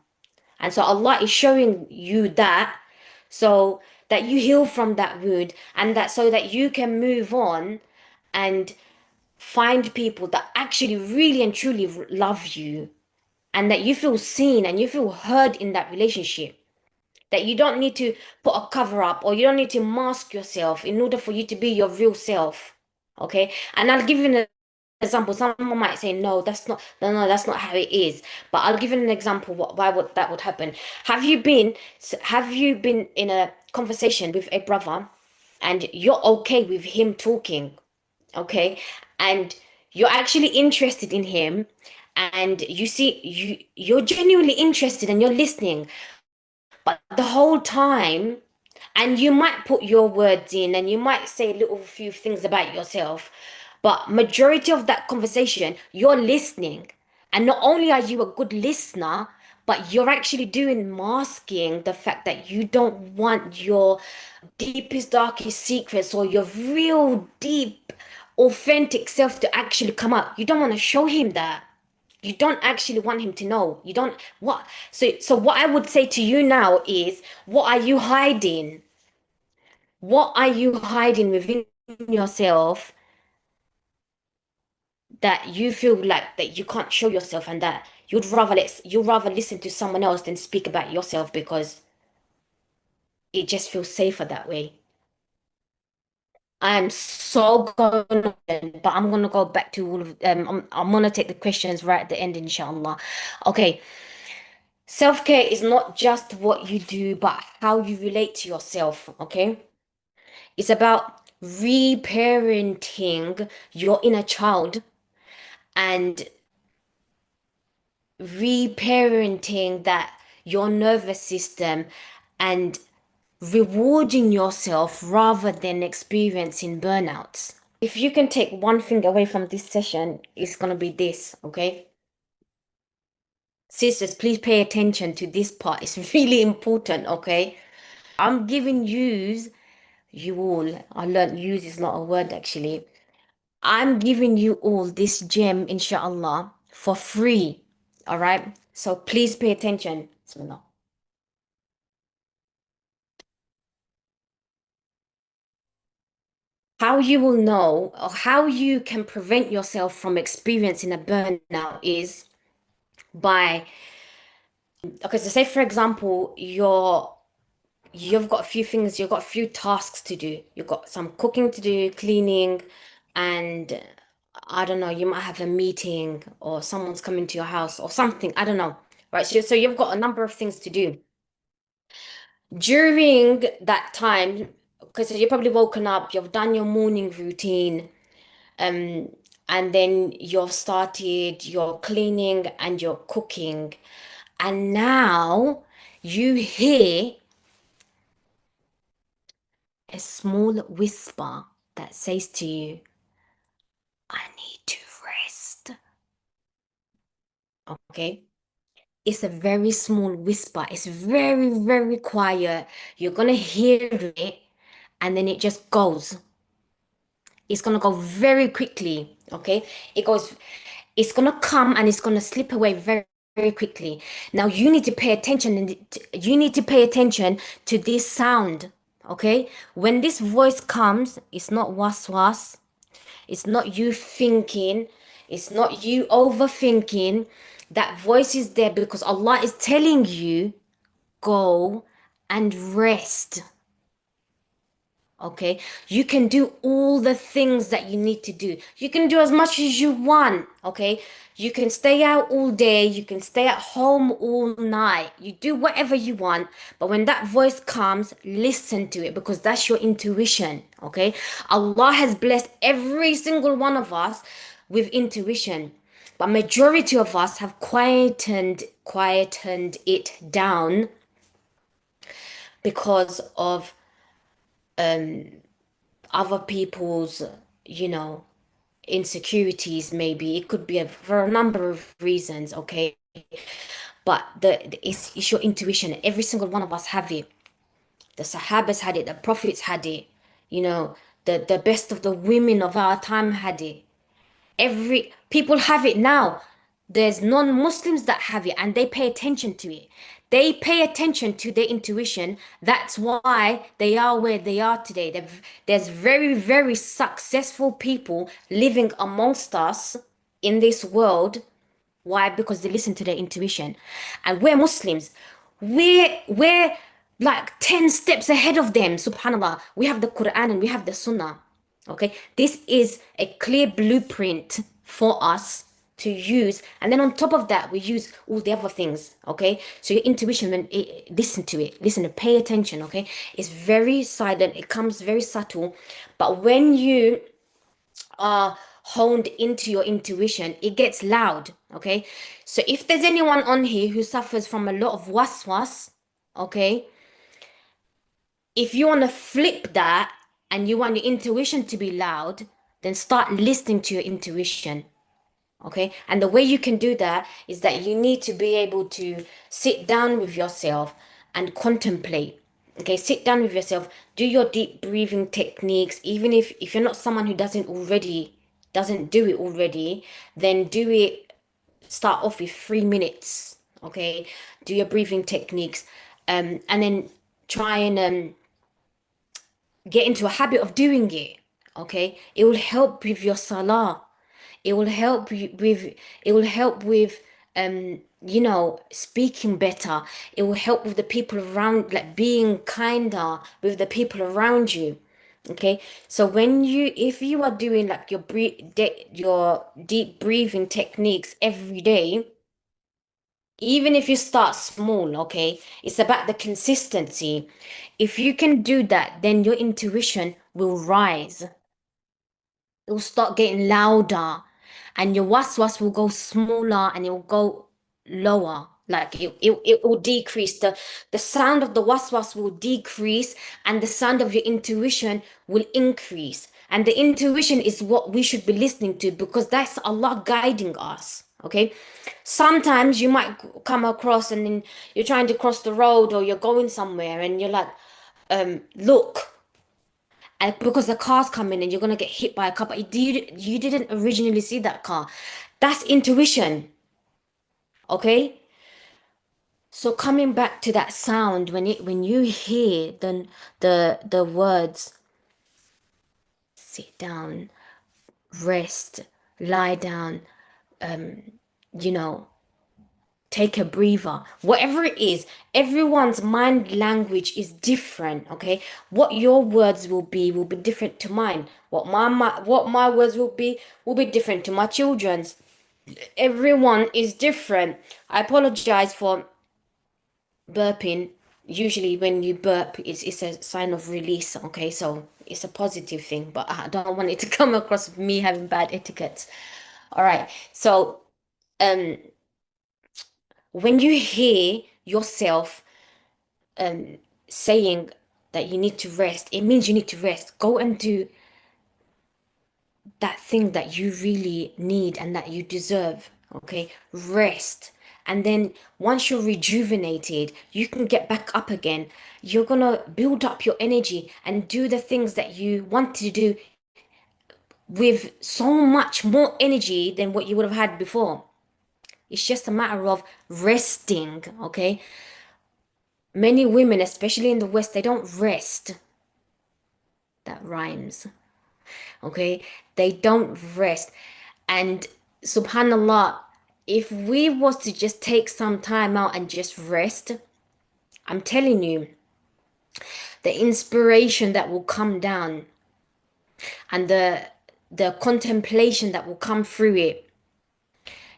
And so Allah is showing you that, so that you heal from that wound, and that so that you can move on and find people that actually really and truly love you, and that you feel seen and you feel heard in that relationship. That you don't need to put a cover up, or you don't need to mask yourself in order for you to be your real self. Okay. And I'll give you an example. Someone might say, no, that's not how it is. But I'll give you an example why would that would happen. Have you been in a conversation with a brother and you're okay with him talking? Okay. And you're actually interested in him, and you're genuinely interested and you're listening, but the whole time, and you might put your words in and you might say a little few things about yourself, but majority of that conversation, you're listening. And not only are you a good listener, but you're actually doing masking the fact that you don't want your deepest, darkest secrets or your real deep, authentic self to actually come out. You don't want to show him that. You don't actually want him to know. You don't what so what I would say to you now is, what are you hiding? What are you hiding within yourself that you feel like that you can't show yourself, and that you'd rather listen to someone else than speak about yourself because it just feels safer that way. I'm so going, but I'm gonna go back to all of I'm gonna take the questions right at the end, inshallah. Okay, self-care is not just what you do, but how you relate to yourself. Okay, it's about reparenting your inner child and reparenting that your nervous system and rewarding yourself rather than experiencing burnouts. If you can take one thing away from this session, it's going to be this, okay? Sisters, please pay attention to this part. It's really important, okay? I'm giving you all, I learned use is not a word actually. I'm giving you all this gem, inshallah, for free, all right? So please pay attention. Bismillah. How you will know or how you can prevent yourself from experiencing a burnout is by, okay, so say for example, you've got a few things, you've got a few tasks to do. You've got some cooking to do, cleaning, and I don't know, you might have a meeting or someone's coming to your house or something. I don't know. Right. So you've got a number of things to do. During that time, because you've probably woken up, you've done your morning routine, um, and then you've started your cleaning and your cooking, and now you hear a small whisper that says to you, I need to rest. Okay? It's a very small whisper. It's very, very quiet. You're gonna hear it and then it just goes. It's gonna go very quickly. Okay? It goes, it's gonna come and it's gonna slip away very, very quickly. Now you need to pay attention and you need to pay attention to this sound. Okay? When this voice comes, it's not was. It's not you thinking. It's not you overthinking. That voice is there because Allah is telling you, go and rest. Okay, you can do all the things that you need to do. You can do as much as you want. Okay, you can stay out all day, you can stay at home all night. You do whatever you want, but when that voice comes, listen to it because that's your intuition. Okay, Allah has blessed every single one of us with intuition, but majority of us have quietened it down because of other people's, you know, insecurities. Maybe it could be for a number of reasons, okay? But it's your intuition. Every single one of us have it. The Sahabas had it, the prophets had it, you know, the best of the women of our time had it. Every people have it now. There's non-Muslims that have it and they pay attention to it. They pay attention to their intuition. That's why they are where they are today. There's very, very successful people living amongst us in this world. Why? Because they listen to their intuition. And we're Muslims. We're like 10 steps ahead of them. Subhanallah. We have the Quran and we have the Sunnah. Okay. This is a clear blueprint for us to use. And then on top of that, we use all the other things. Okay. So your intuition, listen to it. Listen to pay attention. Okay. It's very silent. It comes very subtle. But when you are honed into your intuition, it gets loud. Okay. So if there's anyone on here who suffers from a lot of waswas, okay, if you want to flip that and you want your intuition to be loud, then start listening to your intuition. Okay. And the way you can do that is that you need to be able to sit down with yourself and contemplate. Okay. Sit down with yourself, do your deep breathing techniques. Even if you're not someone who doesn't do it already, then do it. Start off with 3 minutes. Okay. Do your breathing techniques. And then try and get into a habit of doing it. Okay. It will help with your salah. It will help you with it will help with speaking better. It will help with the people around, like being kinder with the people around you. Okay. So if you are doing like your deep breathing techniques every day, even if you start small, okay, it's about the consistency. If you can do that, then your intuition will rise. It will start getting louder, and your waswas will go smaller and it will go lower. Like it will decrease. The sound of the waswas will decrease, and the sound of your intuition will increase. And the intuition is what we should be listening to, because that's Allah guiding us. Okay. Sometimes you might come across, and then you're trying to cross the road or you're going somewhere and you're like, look, and because the car's coming and you're gonna get hit by a car, but you didn't originally see that car. That's intuition, okay? So coming back to that sound, when you hear the words sit down, rest, lie down, you know, take a breather, whatever it is, everyone's mind language is different, okay? What your words will be different to mine. What my words will be different to my children's. Everyone is different. I apologize for burping. Usually when you burp, it's a sign of release, okay? So it's a positive thing, but I don't want it to come across me having bad etiquette. All right. So um when you hear yourself saying that you need to rest, it means you need to rest. Go and do that thing that you really need and that you deserve. Okay, rest. And then once you're rejuvenated, you can get back up again. You're gonna build up your energy and do the things that you want to do with so much more energy than what you would have had before. It's just a matter of resting, okay? Many women, especially in the West, they don't rest. That rhymes. Okay, they don't rest. And subhanallah, if we was to just take some time out and just rest, I'm telling you, the inspiration that will come down and the contemplation that will come through it,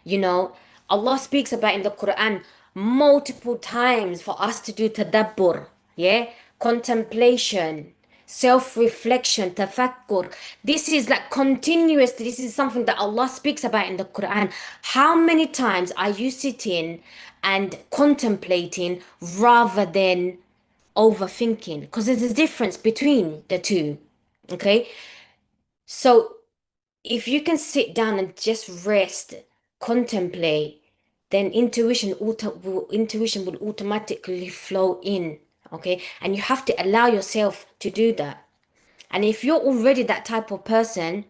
you know, Allah speaks about in the Quran multiple times for us to do tadabbur, yeah, contemplation, self-reflection, tafakkur. This is like continuous. This is something that Allah speaks about in the Quran. How many times are you sitting and contemplating rather than overthinking? Because there's a difference between the two. Okay, so if you can sit down and just rest, contemplate, then intuition will automatically flow in. Okay, and you have to allow yourself to do that. And if you're already that type of person,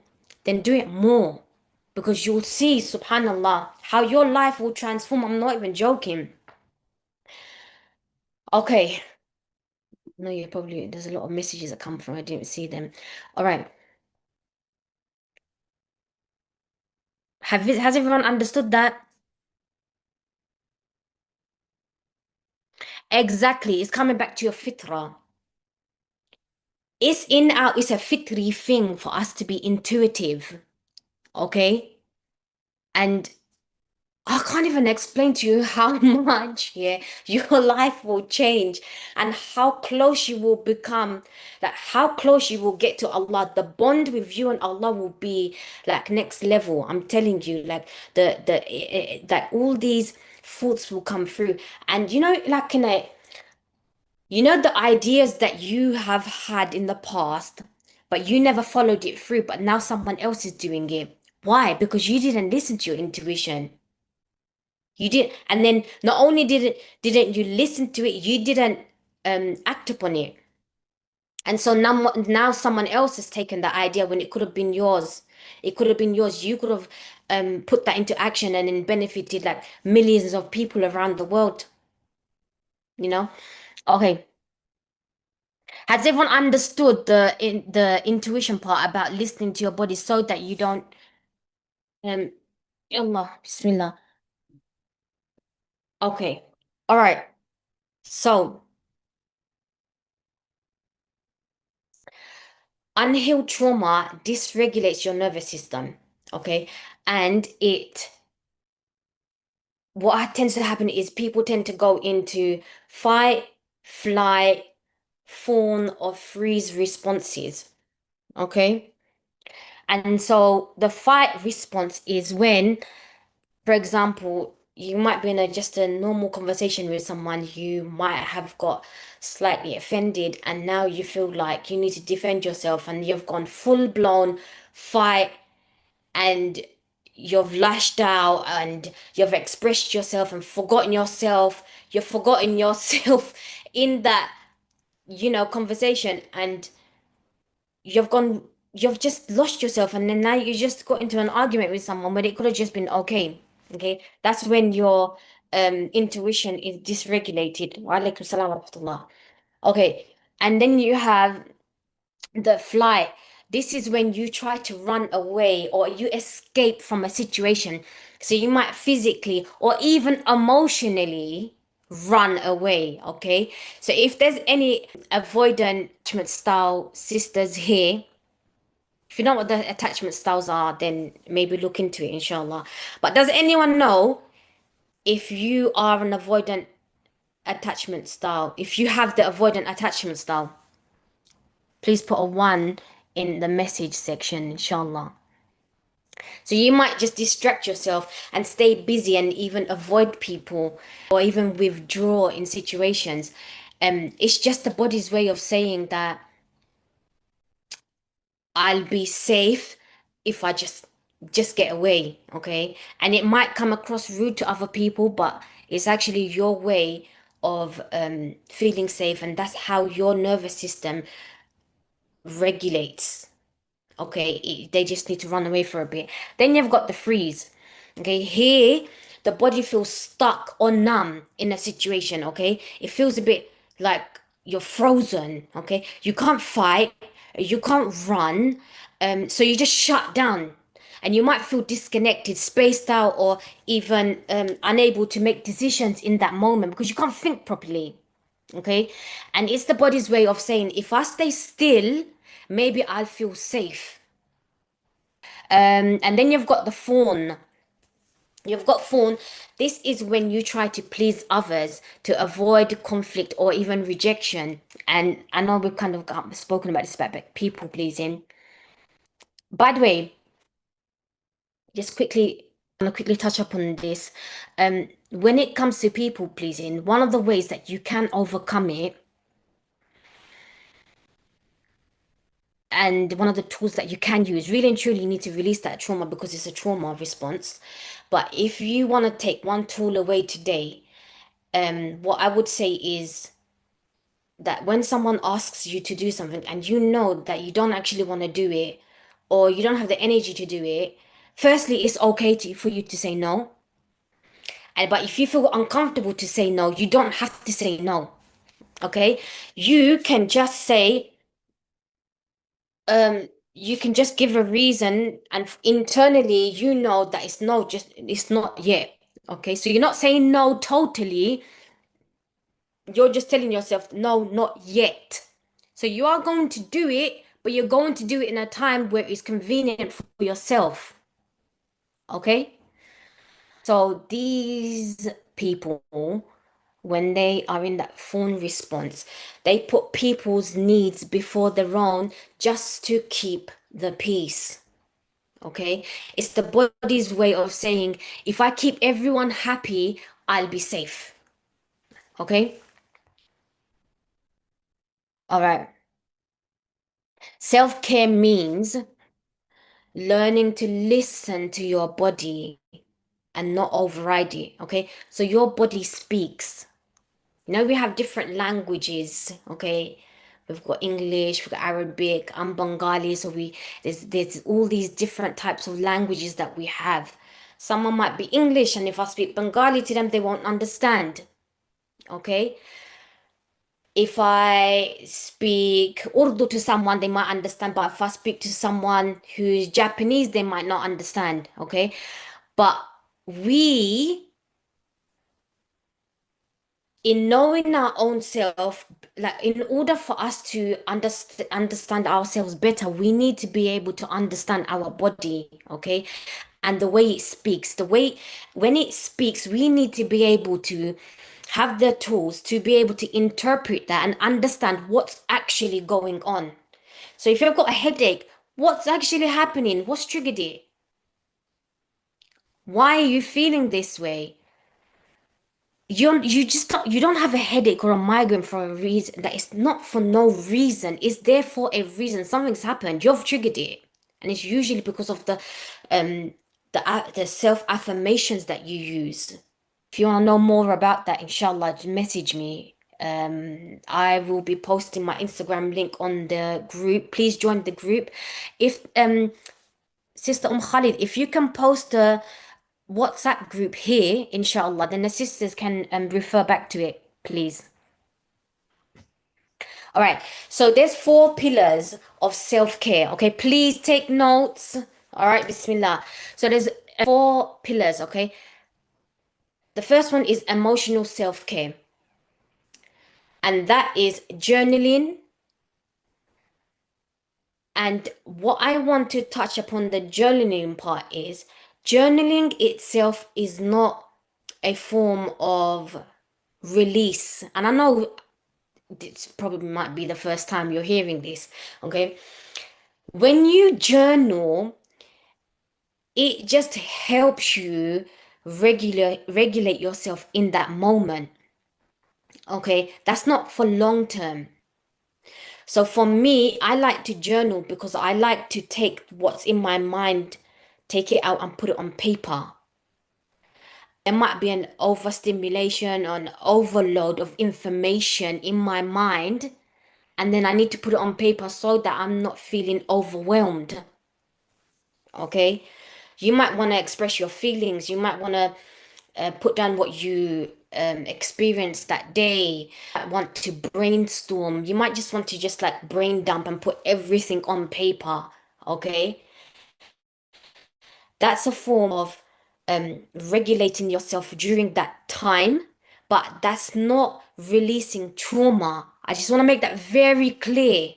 then do it more, because you'll see, subhanallah, how your life will transform. I'm not even joking. Okay. No, you probably, there's a lot of messages that come from, I didn't see them. All right. Has everyone understood that? Exactly. It's coming back to your fitrah. It's a fitri thing for us to be intuitive. Okay? And I can't even explain to you how much, yeah, your life will change and how close you will become, like how close you will get to Allah. The bond with you and Allah will be like next level. I'm telling you, like that all these thoughts will come through. And like the ideas that you have had in the past, but you never followed it through, but now someone else is doing it. Why? Because you didn't listen to your intuition. You did, and then not only didn't you listen to it, you didn't act upon it. And so now someone else has taken that idea when it could have been yours. It could have been yours. You could have put that into action and then benefited like millions of people around the world, you know? Okay. Has everyone understood the intuition part about listening to your body so that you don't um Allah, Bismillah. Okay. All right. So unhealed trauma dysregulates your nervous system. Okay. And what tends to happen is people tend to go into fight, flight, fawn, or freeze responses. Okay. And so the fight response is when, for example, you might be in just a normal conversation with someone, you might have got slightly offended, and now you feel like you need to defend yourself, and you've gone full blown fight, and you've lashed out, and you've expressed yourself and forgotten yourself. You've forgotten yourself in that, conversation, and you've gone, you've just lost yourself, and then now you just got into an argument with someone when it could have just been okay. Okay, that's when your intuition is dysregulated. Wa alaikum salam wa rahmatullah. Okay, and then you have the flight. This is when you try to run away or you escape from a situation. So you might physically or even emotionally run away. Okay, so if there's any avoidant attachment style sisters here, if you know what the attachment styles are, then maybe look into it, inshallah. But does anyone know if you are an avoidant attachment style? If you have the avoidant attachment style, please put a one in the message section, inshallah. So you might just distract yourself and stay busy and even avoid people or even withdraw in situations. It's just the body's way of saying that I'll be safe if I just get away, okay? And it might come across rude to other people, but it's actually your way of feeling safe, and that's how your nervous system regulates. Okay, they just need to run away for a bit. Then you've got the freeze. Okay, here the body feels stuck or numb in a situation. Okay, it feels a bit like you're frozen. Okay, you can't fight, you can't run, so you just shut down, and you might feel disconnected, spaced out, or even unable to make decisions in that moment because you can't think properly. Okay, and it's the body's way of saying, if I stay still, maybe I'll feel safe. And then you've got the fawn. You've got fawn. This is when you try to please others to avoid conflict or even rejection. And I know we've kind of spoken about this about people pleasing. By the way, just quickly, I want to quickly touch upon this. When it comes to people pleasing, one of the ways that you can overcome it, and one of the tools that you can use, really and truly, you need to release that trauma because it's a trauma response. But if you want to take one tool away today, what I would say is that when someone asks you to do something and you know that you don't actually want to do it or you don't have the energy to do it, firstly, it's okay for you to say no. And but if you feel uncomfortable to say no, you don't have to say no. Okay? You can just say, you can just give a reason, and internally you know that it's no, just it's not yet. Okay, so you're not saying no totally, you're just telling yourself no, not yet. So you are going to do it, but you're going to do it in a time where it's convenient for yourself. Okay, so these people, when they are in that phone response, they put people's needs before their own just to keep the peace. Okay, it's the body's way of saying, if I keep everyone happy, I'll be safe. Okay, all right. Self-care means learning to listen to your body and not override it. Okay, so your body speaks. You know, we have different languages. Okay, we've got English, we've got Arabic, I'm Bengali, so there's all these different types of languages that we have. Someone might be English, and if I speak Bengali to them, they won't understand. Okay, if I speak Urdu to someone, they might understand, but if I speak to someone who's Japanese, they might not understand. Okay, but we, in knowing our own self, like in order for us to understand ourselves better, we need to be able to understand our body, okay? And the way it speaks, the way when it speaks, we need to be able to have the tools to be able to interpret that and understand what's actually going on. So if you've got a headache, what's actually happening? What's triggered it? Why are you feeling this way? You don't have a headache or a migraine for a reason. That is not for no reason. It's there for a reason. Something's happened. You've triggered it, and it's usually because of um the self affirmations that you use. If you want to know more about that, inshallah, just message me. I will be posting my Instagram link on the group. Please join the group. If Sister Khalid, if you can post the WhatsApp group here, inshallah, then the sisters can refer back to it, please. All right. So there's four pillars of self-care. Okay, please take notes. All right, Bismillah. So there's four pillars. Okay, the first one is emotional self-care, and that is journaling. And what I want to touch upon the journaling part is journaling itself is not a form of release. And I know this probably might be the first time you're hearing this, okay? When you journal, it just helps you regulate yourself in that moment, okay? That's not for long term. So for me, I like to journal because I like to take what's in my mind, take it out and put it on paper. There might be an overstimulation or an overload of information in my mind, and then I need to put it on paper so that I'm not feeling overwhelmed. Okay, you might want to express your feelings, you might want to put down what you experienced that day. You might want to brainstorm, you might just want to just like brain dump and put everything on paper. Okay, that's a form of regulating yourself during that time, but that's not releasing trauma. I just want to make that very clear.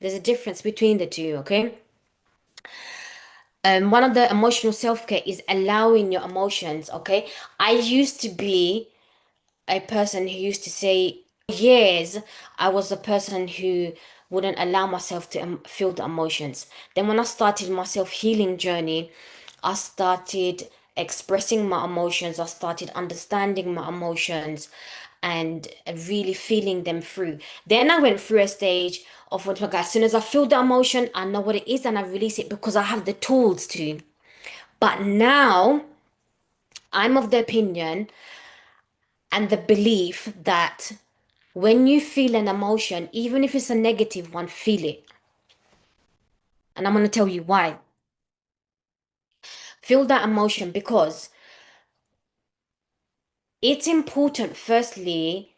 There's a difference between the two, okay? One of the emotional self-care is allowing your emotions, okay? I used to be a person who used to say, years, I was a person who wouldn't allow myself to feel the emotions. Then when I started my self-healing journey, I started expressing my emotions, I started understanding my emotions and really feeling them through. Then I went through a stage of what, like, as soon as I feel the emotion, I know what it is and I release it because I have the tools to. But now I'm of the opinion and the belief that when you feel an emotion, even if it's a negative one, feel it. And I'm going to tell you why. Feel that emotion because it's important, firstly,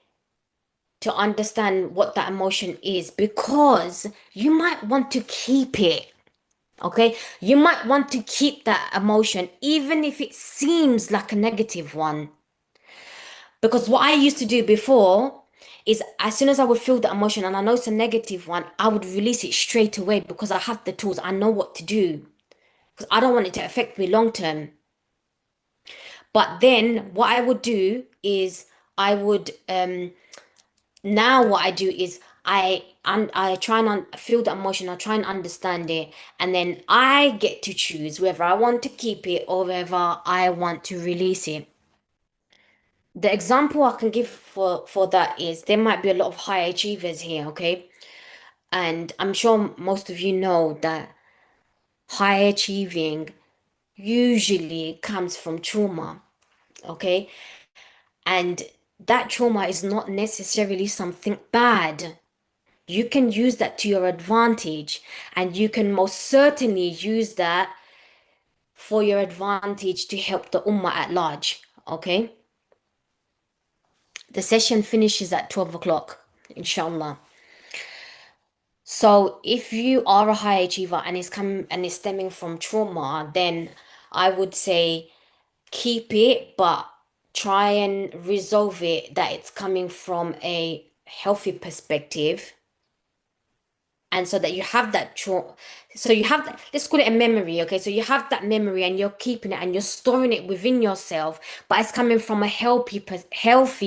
to understand what that emotion is because you might want to keep it. Okay, you might want to keep that emotion even if it seems like a negative one. Because what I used to do before is as soon as I would feel the emotion and I know it's a negative one, I would release it straight away because I have the tools. I know what to do because I don't want it to affect me long term. But then what I would do is I would now what I do is I try and feel the emotion, I try and understand it, and then I get to choose whether I want to keep it or whether I want to release it. The example I can give for that is there might be a lot of high achievers here, okay? And I'm sure most of you know that high achieving usually comes from trauma, okay? And that trauma is not necessarily something bad. You can use that to your advantage, and you can most certainly use that for your advantage to help the ummah at large, okay? The session finishes at 12 o'clock, inshallah. So if you are a high achiever and it's stemming from trauma, then I would say keep it, but try and resolve it that it's coming from a healthy perspective. And so that you have that trauma, so you have that, let's call it a memory, okay? So you have that memory and you're keeping it and you're storing it within yourself, but it's coming from a healthy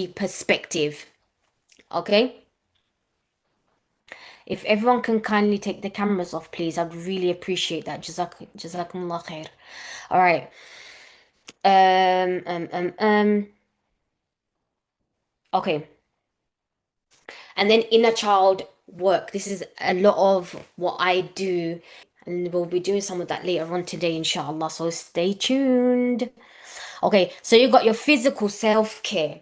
perspective, okay? If everyone can kindly take the cameras off, please, I'd really appreciate that. Jazakumullah khair. All right. Um, um, um, um. Okay. And then inner child work. This is a lot of what I do, and we'll be doing some of that later on today, inshallah. So stay tuned. Okay, so you got your physical self-care.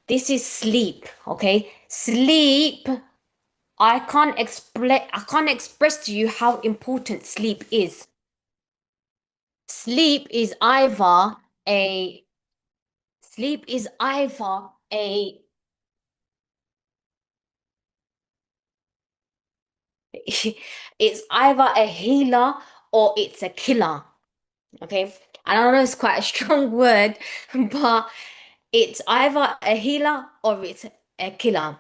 This is sleep, okay? Sleep, I can't express to you how important sleep is. Sleep is either a sleep is either a it's either a healer or it's a killer. Okay. I don't know, it's quite a strong word, but it's either a healer or it's a killer.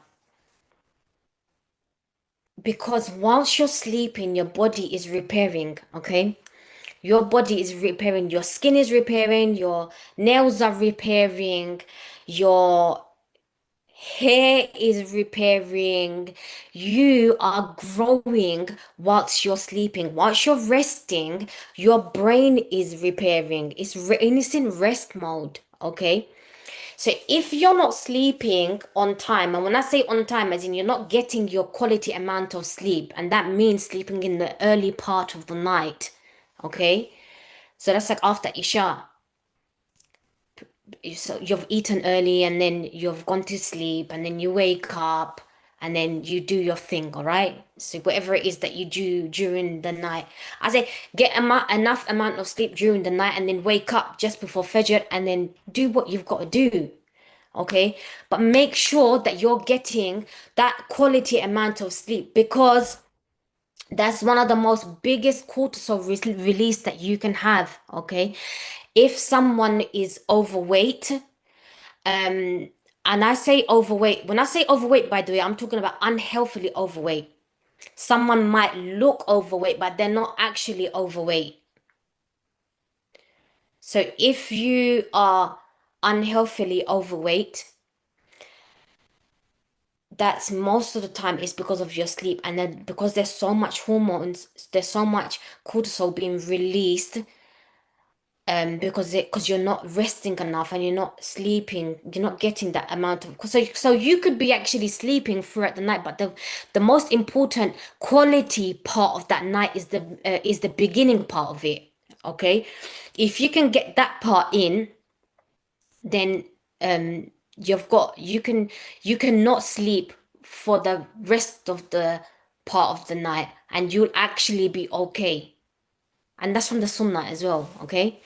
Because whilst you're sleeping, your body is repairing, okay? Your body is repairing, your skin is repairing, your nails are repairing, your hair is repairing. You are growing whilst you're sleeping. Whilst you're resting, your brain is repairing. It's in rest mode, okay? So if you're not sleeping on time, and when I say on time, as in you're not getting your quality amount of sleep, and that means sleeping in the early part of the night, okay? So that's like after Isha. So you've eaten early and then you've gone to sleep and then you wake up and then you do your thing, all right? So whatever it is that you do during the night, I say get enough amount of sleep during the night and then wake up just before Fajr and then do what you've got to do. Okay, but make sure that you're getting that quality amount of sleep because that's one of the most biggest cortisol release that you can have. Okay, if someone is overweight, um, and I say overweight, when I say overweight, by the way, I'm talking about unhealthily overweight. Someone might look overweight, but they're not actually overweight. So if you are unhealthily overweight, that's most of the time is because of your sleep, and then because there's so much hormones, there's so much cortisol being released, because you're not resting enough and you're not sleeping, you're not getting that amount of, so you could be actually sleeping throughout the night, but the most important quality part of that night is the beginning part of it, okay? If you can get that part in, then you can not sleep for the rest of the part of the night and you'll actually be okay. And that's from the sunnah as well, okay?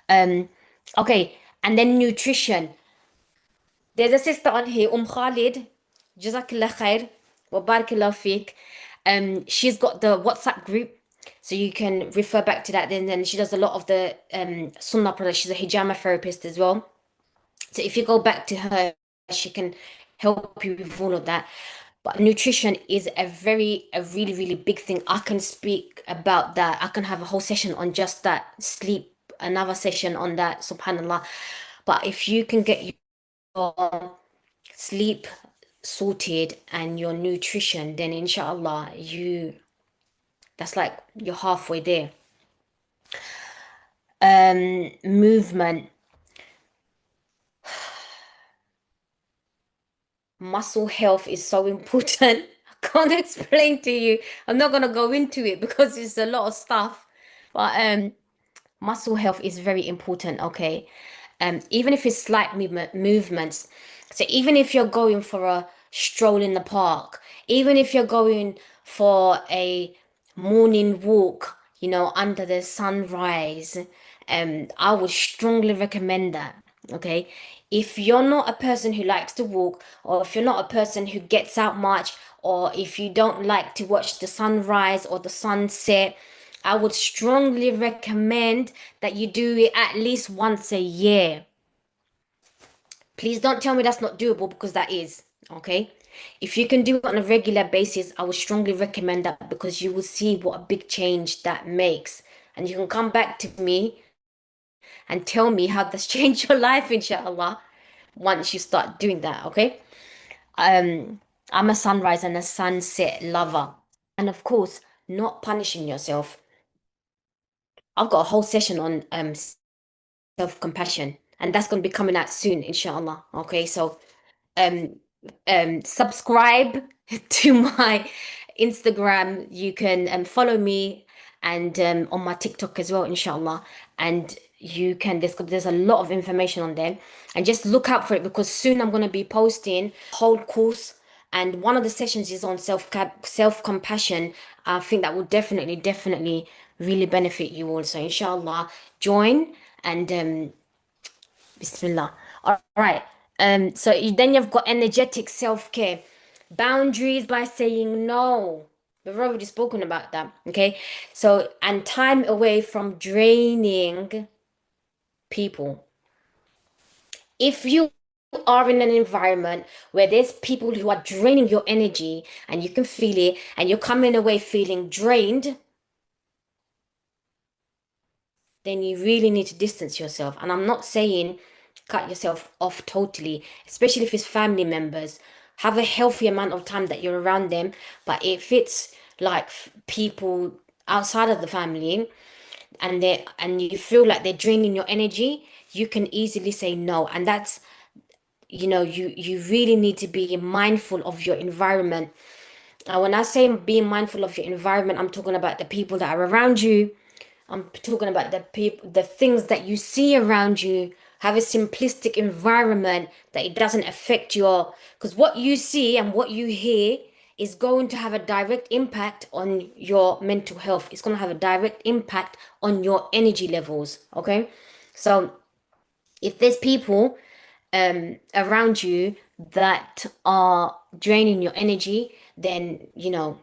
Um, okay, and then nutrition. There's a sister on here, Khalid. Jazakallah khair. Wa barakallah fiq. She's got the WhatsApp group, so you can refer back to that. Then she does a lot of the sunnah products. She's a hijama therapist as well. So if you go back to her, she can help you with all of that. But nutrition is a really, really big thing. I can speak about that. I can have a whole session on just that. Sleep, another session on that, subhanallah. But if you can get your sleep sorted and your nutrition, then inshallah, that's like you're halfway there. Movement. Muscle health is so important. can't explain to you. I'm not gonna go into it because it's a lot of stuff. But muscle health is very important, okay? Even if it's slight movements. So even if you're going for a stroll in the park, even if you're going for a morning walk, under the sunrise, I would strongly recommend that. Okay. If you're not a person who likes to walk, or if you're not a person who gets out much, or if you don't like to watch the sunrise or the sunset, I would strongly recommend that you do it at least once a year. Please don't tell me that's not doable, because that is, okay? If you can do it on a regular basis, I would strongly recommend that, because you will see what a big change that makes. And you can come back to me and tell me how that's changed your life, inshaAllah, once you start doing that, okay? Um, I'm a sunrise and a sunset lover. And of course, not punishing yourself. I've got a whole session on self-compassion, and that's going to be coming out soon, inshallah. Okay, so um subscribe to my Instagram. You can follow me, and on my TikTok as well, inshallah. And you can there's a lot of information on there, and just look out for it, because soon I'm going to be posting a whole course, and one of the sessions is on self-compassion. I think that will definitely really benefit you also, inshallah. Join, and Bismillah. All right. So then you've got energetic self-care. Boundaries by saying no. We've already spoken about that. Okay. So, and time away from draining people. If you are in an environment where there's people who are draining your energy, and you can feel it, and you're coming away feeling drained, then you really need to distance yourself. And I'm not saying cut yourself off totally, especially if it's family members. Have a healthy amount of time that you're around them. But if it's like people outside of the family, and you feel like they're draining your energy, you can easily say no. And that's, you really need to be mindful of your environment. And when I say being mindful of your environment, I'm talking about the people that are around you. I'm talking about the things that you see around you. Have a simplistic environment that it doesn't affect because what you see and what you hear is going to have a direct impact on your mental health. It's going to have a direct impact on your energy levels. Okay. So if there's people around you that are draining your energy, then you know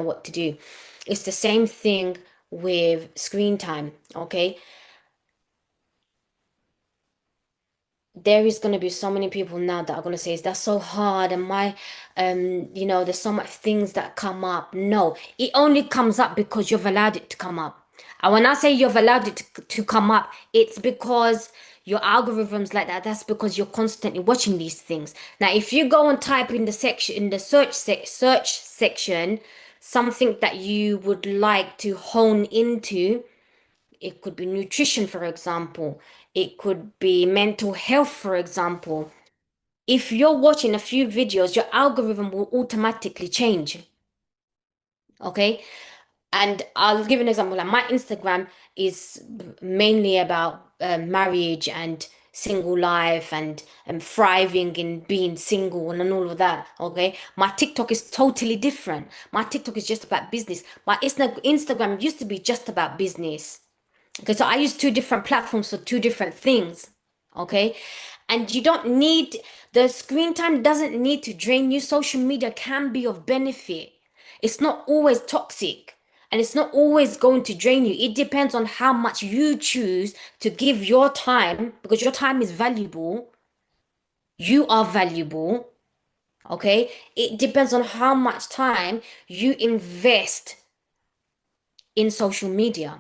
what to do. It's the same thing with screen time, okay? There is going to be so many people now that are going to say, is that so hard? And there's so much things that come up. No, it only comes up because you've allowed it to come up. And when I say you've allowed it to come up, it's because your algorithms like that. That's because you're constantly watching these things. Now, if you go and type in the search section, something that you would like to hone into, it could be nutrition, for example. It could be mental health, for example. If you're watching a few videos, your algorithm will automatically change. Okay. And I'll give an example. Like my Instagram is mainly about marriage and single life, and thriving in being single, and all of that. Okay. My TikTok is totally different. My TikTok is just about business. My Instagram used to be just about business. Okay, so I use two different platforms for two different things. Okay. And you don't need the screen time doesn't need to drain you. Social media can be of benefit. It's not always toxic, and it's not always going to drain you. It depends on how much you choose to give your time, because your time is valuable. You are valuable. Okay. It depends on how much time you invest in social media.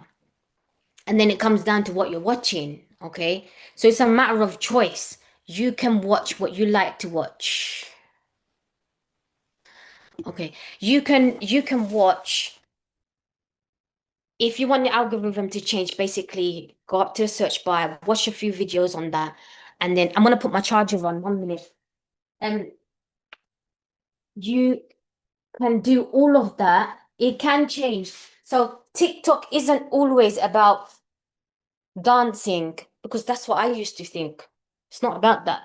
And then it comes down to what you're watching, okay? So it's a matter of choice. You can watch what you like to watch. Okay. You can watch, if you want the algorithm to change, basically go up to the search bar, watch a few videos on that, and then I'm gonna put my charger on 1 minute. Um you can do all of that, it can change. So TikTok isn't always about dancing because that's what I used to think. It's not about that.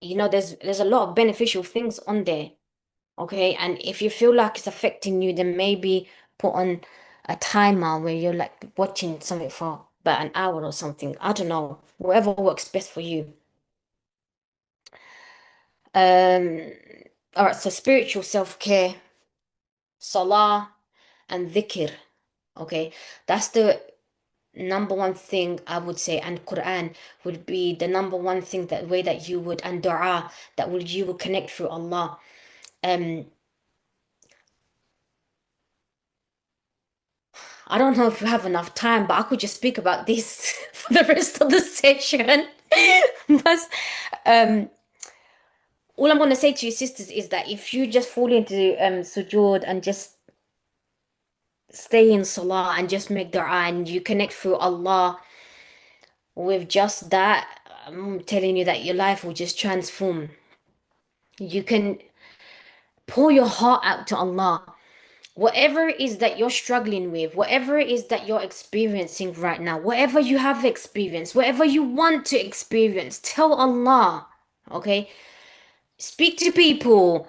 There's a lot of beneficial things on there. Okay. And if you feel like it's affecting you, then maybe put on a timer where you're like watching something for about an hour or something. I don't know. Whatever works best for you. Um, all right, so spiritual self-care, salah, and dhikr. Okay. That's the number one thing I would say, and Quran would be the number one thing, that way that you would, and dua, that would you will connect through Allah. Um, I don't know if we have enough time, but I could just speak about this for the rest of the session. But um, all I'm gonna say to you sisters is that if you just fall into sujood and just stay in salah and just make dua and you connect through Allah with just that, I'm telling you that your life will just transform. You can pour your heart out to Allah. Whatever it is that you're struggling with, whatever it is that you're experiencing right now, whatever you have experienced, whatever you want to experience, tell Allah. Okay? Speak to people.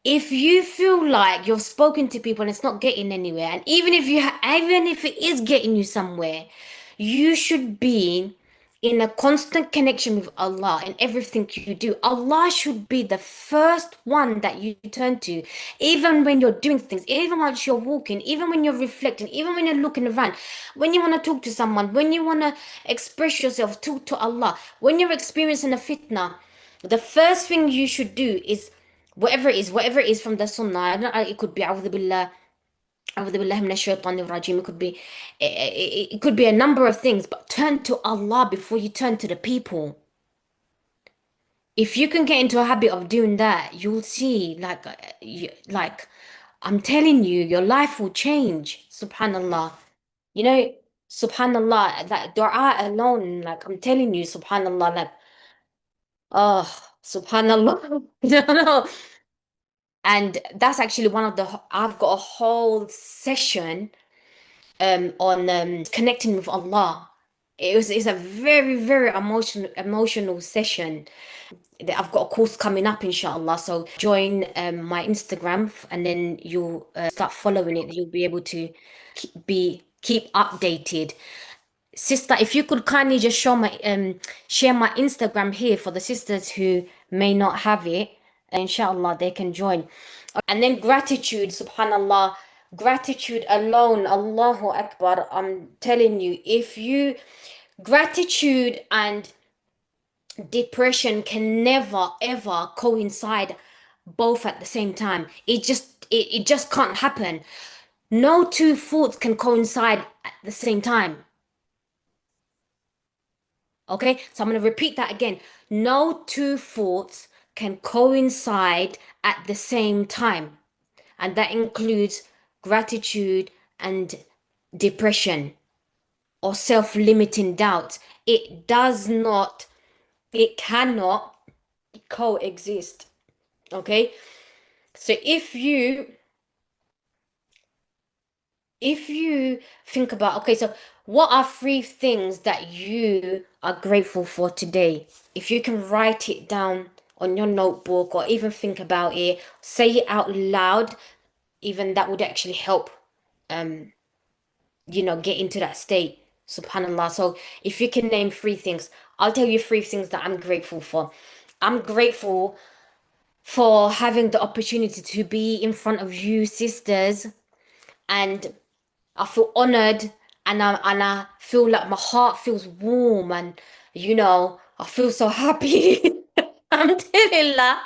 If you feel like you've spoken to people and it's not getting anywhere, and even if it is getting you somewhere, you should be in a constant connection with Allah in everything you do. Allah should be the first one that you turn to, even when you're doing things, even while you're walking, even when you're reflecting, even when you're looking around, when you want to talk to someone, when you want to express yourself, talk to Allah, when you're experiencing a fitna. The first thing you should do is whatever it is from the sunnah. It could be أعوذ بالله من الشيطان الرجيم. It could be a number of things, but turn to Allah before you turn to the people. If you can get into a habit of doing that, you'll see, like I'm telling you, your life will change. Subhanallah. You know, Subhanallah, that dua alone, like I'm telling you, Subhanallah, like, oh, Subhanallah. No, no. And that's actually I've got a whole session on connecting with Allah. It's a very, very emotional session. I've got a course coming up, inshaAllah. So join my Instagram, and then you'll start following it. You'll be able to keep updated. Sister, if you could kindly just share my Instagram here for the sisters who may not have it, inshallah they can join. And then gratitude, subhanallah, gratitude alone, Allahu Akbar. I'm telling you, if you gratitude and depression can never ever coincide both at the same time. It just can't happen. No two thoughts can coincide at the same time. Okay, so I'm going to repeat that again. No two thoughts can coincide at the same time, and that includes gratitude and depression or self-limiting doubt. It cannot coexist. Okay, so if you think about, okay, so what are three things that you are grateful for today? If you can write it down on your notebook or even think about it, say it out loud, even that would actually help, um, get into that state. Subhanallah. So if you can name three things, I'll tell you three things that I'm grateful for. I'm grateful for having the opportunity to be in front of you, sisters, and I feel honored, and I feel like my heart feels warm, and I feel so happy. Alhamdulillah.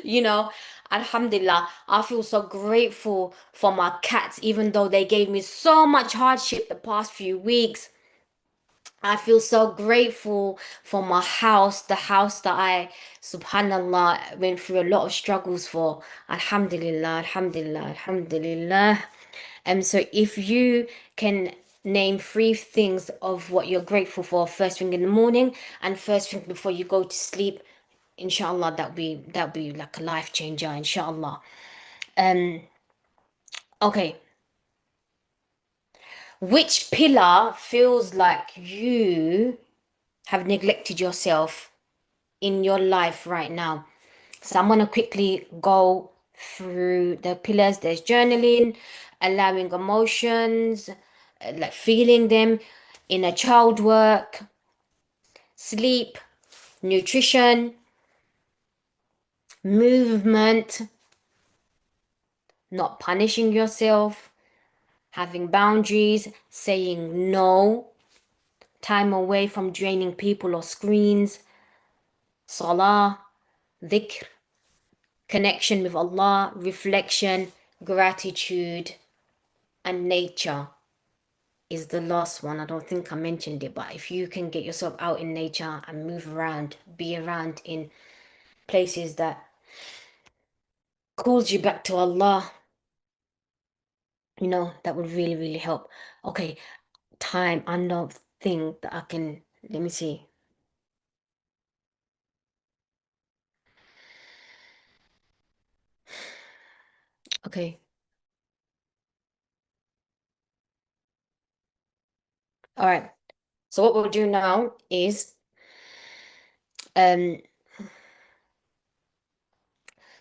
You know, Alhamdulillah. I feel so grateful for my cats, even though they gave me so much hardship the past few weeks. I feel so grateful for my house, the house that subhanallah, went through a lot of struggles for. Alhamdulillah, Alhamdulillah, Alhamdulillah. So if you can name three things of what you're grateful for first thing in the morning and first thing before you go to sleep, inshallah, that'd be like a life changer, inshallah. Um, okay. Which pillar feels like you have neglected yourself in your life right now? So I'm going to quickly go through the pillars. There's journaling, allowing emotions, like feeling them, inner child work, sleep, nutrition, movement, not punishing yourself, having boundaries, saying no, time away from draining people or screens, salah, dhikr, connection with Allah, reflection, gratitude, and nature is the last one. I don't think I mentioned it, but if you can get yourself out in nature and move around, be around in places that calls you back to Allah, that would really, really help. Okay, time. I don't think that I can. Let me see. Okay. All right. So what we'll do now is um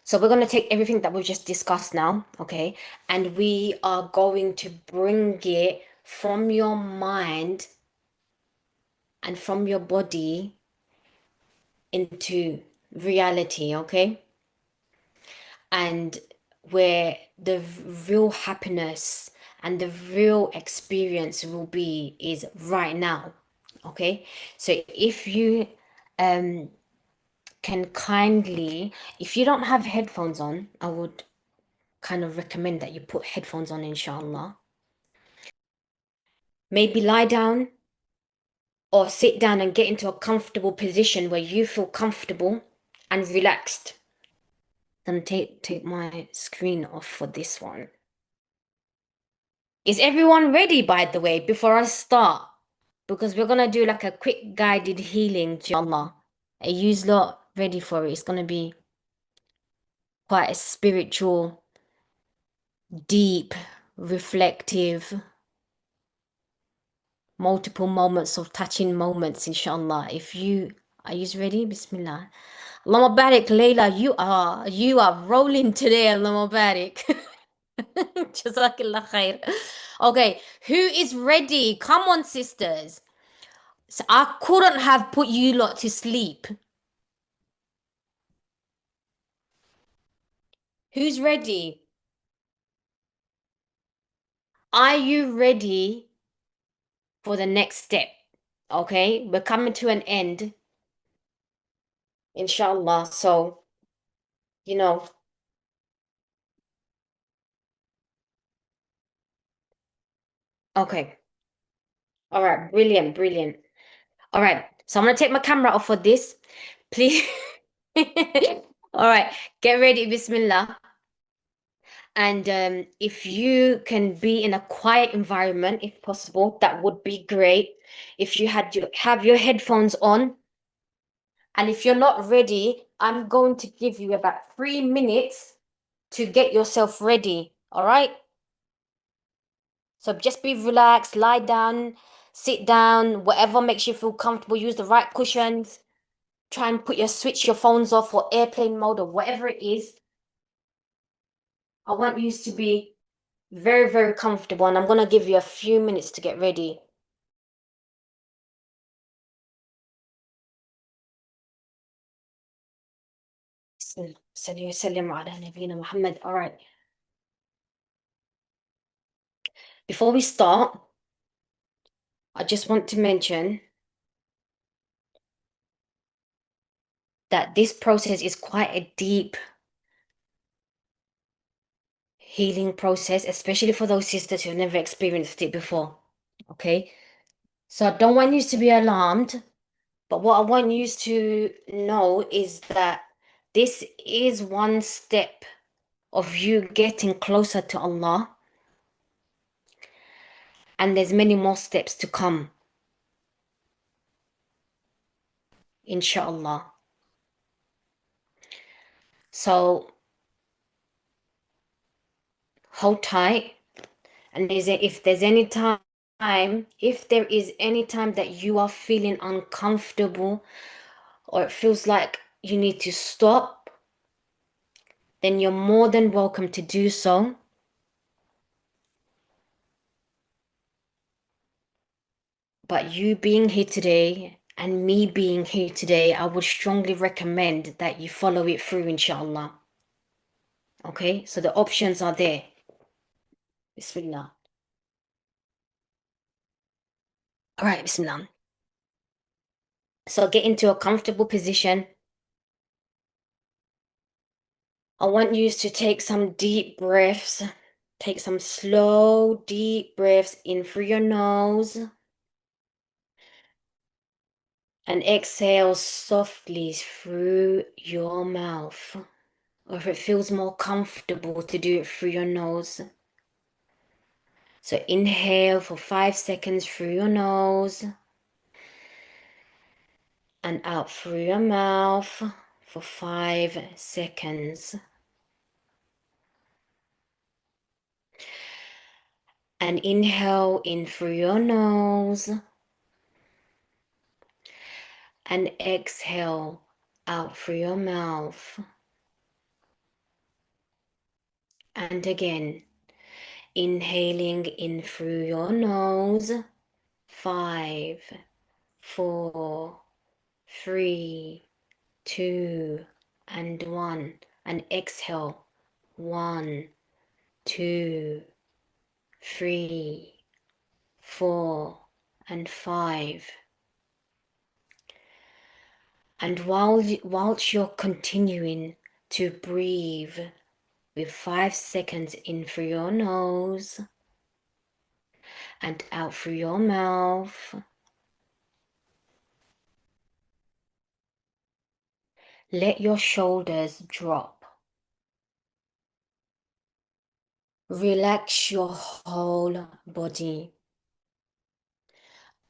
so we're going to take everything that we've just discussed now, okay? And we are going to bring it from your mind and from your body into reality, okay? And where the real happiness and the real experience will be is right now, okay? So if you um can kindly, if you don't have headphones on, I would kind of recommend that you put headphones on, inshallah. Maybe lie down or sit down and get into a comfortable position where you feel comfortable and relaxed. Then take my screen off for this one. Is everyone ready, by the way, before I start? Because we're gonna do like a quick guided healing, inshallah. Are you lot ready for it? It's gonna be quite a spiritual, deep, reflective, multiple moments of touching moments, inshallah. Are you ready? Bismillah. Allahumma barik, Layla, you are rolling today, Allahumma barik. Jazakallah khair. Okay, who is ready? Come on, sisters. So I couldn't have put you lot to sleep. Who's ready? Are you ready for the next step? Okay, we're coming to an end, inshallah. So, you know, okay. All right, brilliant, brilliant. All right, so I'm gonna take my camera off for this. Please. All right, get ready, Bismillah. And if you can be in a quiet environment, if possible, that would be great. If you have your headphones on, and if you're not ready, I'm going to give you about 3 minutes to get yourself ready. All right? So just be relaxed, lie down, sit down, whatever makes you feel comfortable. Use the right cushions. Try and switch your phones off or airplane mode or whatever it is. I want you to be very, very comfortable, and I'm going to give you a few minutes to get ready. All right. Before we start, I just want to mention that this process is quite a deep healing process, especially for those sisters who have never experienced it before. Okay? So I don't want you to be alarmed, but what I want you to know is that this is one step of you getting closer to Allah, and there's many more steps to come, inshallah. So Hold tight. And if there's any time, if there is any time that you are feeling uncomfortable or it feels like you need to stop, then you're more than welcome to do so. But you being here today and me being here today, I would strongly recommend that you follow it through, inshaAllah. Okay, so the options are there. Bismillah. All right, Bismillah. So get into a comfortable position. I want you to take some deep breaths. Take some slow, deep breaths in through your nose. And exhale softly through your mouth. Or if it feels more comfortable to do it through your nose. So inhale for 5 seconds through your nose. And out through your mouth for 5 seconds. And inhale in through your nose. And exhale out through your mouth. And again, inhaling in through your nose. 5, 4, 3, 2, and 1. And exhale. 1, 2, 3, 4, and 5. And whilst you're continuing to breathe with 5 seconds in through your nose and out through your mouth, let your shoulders drop. Relax your whole body,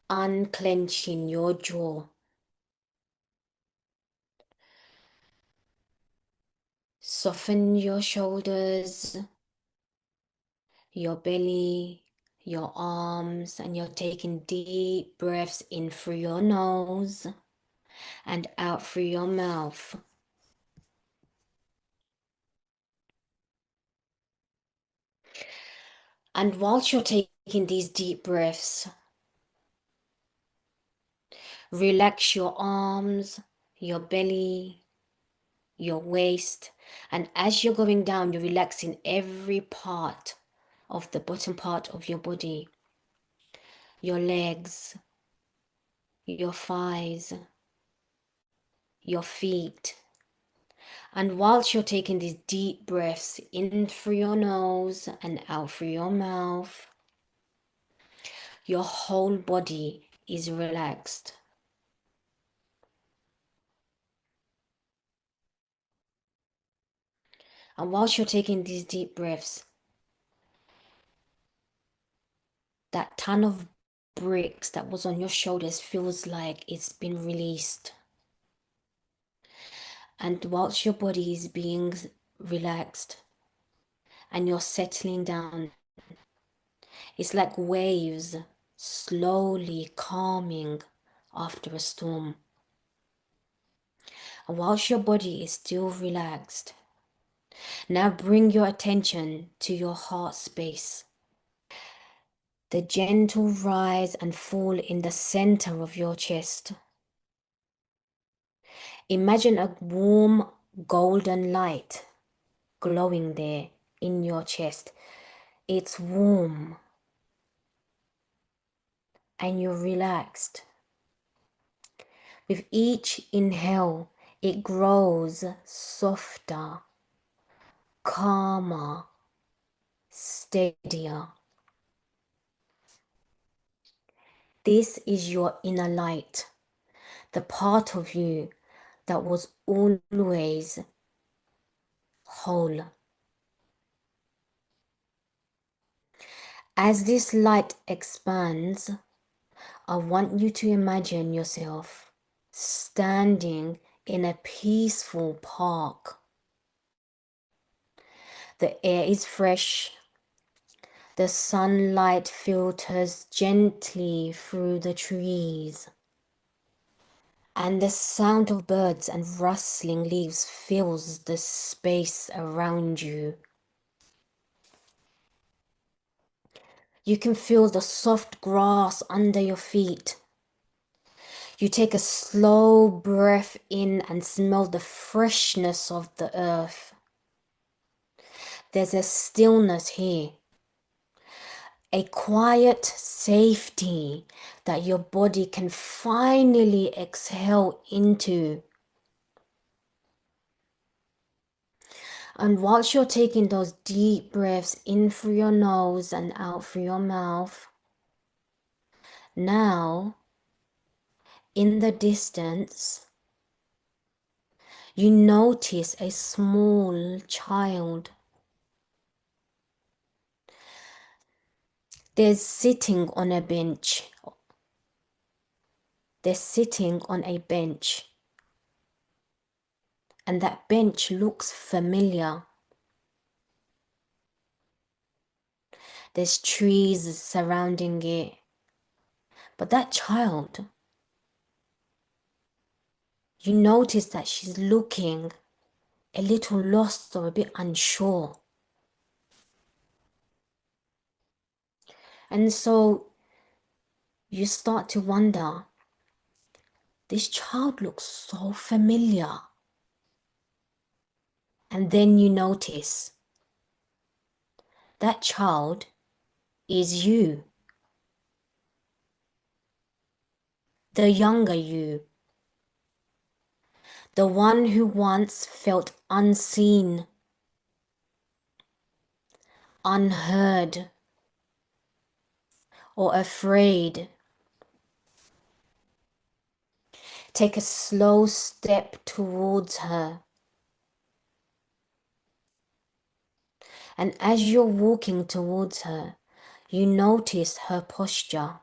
unclenching your jaw. Soften your shoulders, your belly, your arms, and you're taking deep breaths in through your nose and out through your mouth. And whilst you're taking these deep breaths, relax your arms, your belly, your waist, and as you're going down, you're relaxing every part of the bottom part of your body, your legs, your thighs, your feet. And whilst you're taking these deep breaths in through your nose and out through your mouth, your whole body is relaxed. And whilst you're taking these deep breaths, that ton of bricks that was on your shoulders feels like it's been released. And whilst your body is being relaxed and you're settling down, it's like waves slowly calming after a storm. And whilst your body is still relaxed, now bring your attention to your heart space. The gentle rise and fall in the center of your chest. Imagine a warm golden light glowing there in your chest. It's warm and you're relaxed. With each inhale, it grows softer, calmer, steadier. This is your inner light, the part of you that was always whole. As this light expands, I want you to imagine yourself standing in a peaceful park. The air is fresh, The sunlight filters gently through the trees, and the sound of birds and rustling leaves fills the space around you. You can feel the soft grass under your feet. You take a slow breath in and smell the freshness of the earth. There's a stillness here, a quiet safety that your body can finally exhale into. And whilst you're taking those deep breaths in through your nose and out through your mouth, now, in the distance, you notice a small child. They're sitting on a bench. They're sitting on a bench. And that bench looks familiar. There's trees surrounding it. But that child, you notice that she's looking a little lost or a bit unsure. And so you start to wonder, this child looks so familiar. And then you notice that child is you, the younger you, the one who once felt unseen, unheard, or afraid. Take a slow step towards her. And as you're walking towards her, you notice her posture,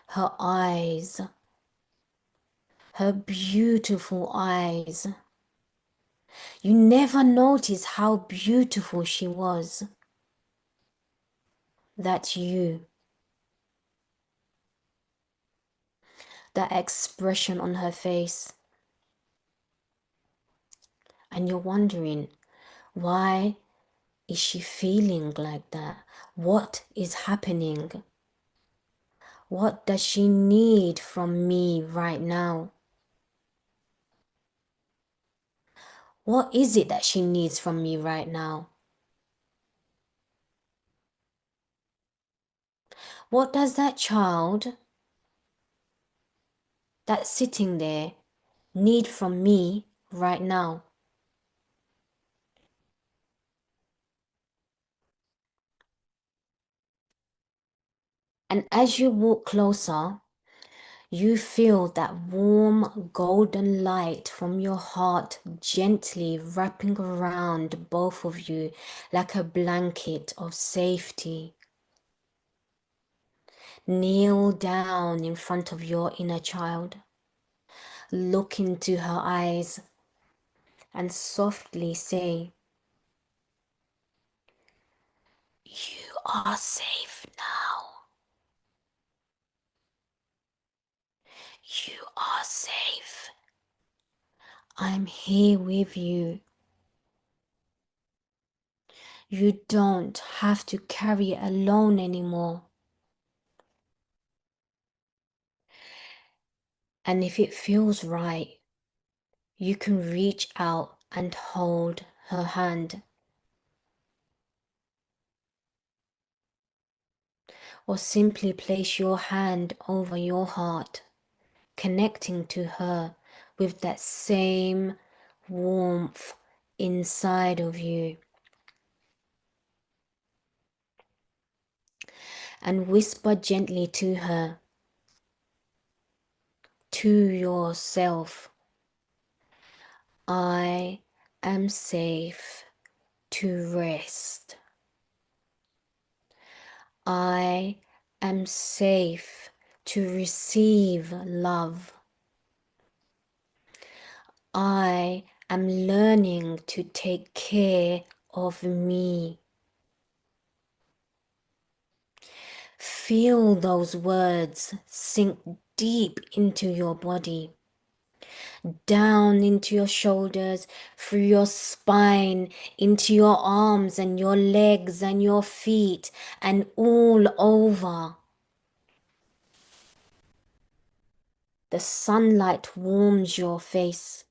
her eyes, her beautiful eyes. You never noticed how beautiful she was. That's you. That expression on her face. And you're wondering, why is she feeling like that? What is happening? What does she need from me right now? What is it that she needs from me right now? What does that child that's sitting there need from me right now? And as you walk closer, you feel that warm golden light from your heart gently wrapping around both of you like a blanket of safety. Kneel down in front of your inner child. Look into her eyes and softly say, "You are safe now. You are safe. I'm here with you. You don't have to carry it alone anymore. And if it feels right, you can reach out and hold her hand. Or simply place your hand over your heart, connecting to her with that same warmth inside of you. And whisper gently to her, to yourself, "I am safe to rest. I am safe to receive love. I am learning to take care of me. feel those words sink deep into your body, down into your shoulders, through your spine, into your arms and your legs and your feet, and all over. The sunlight warms your face.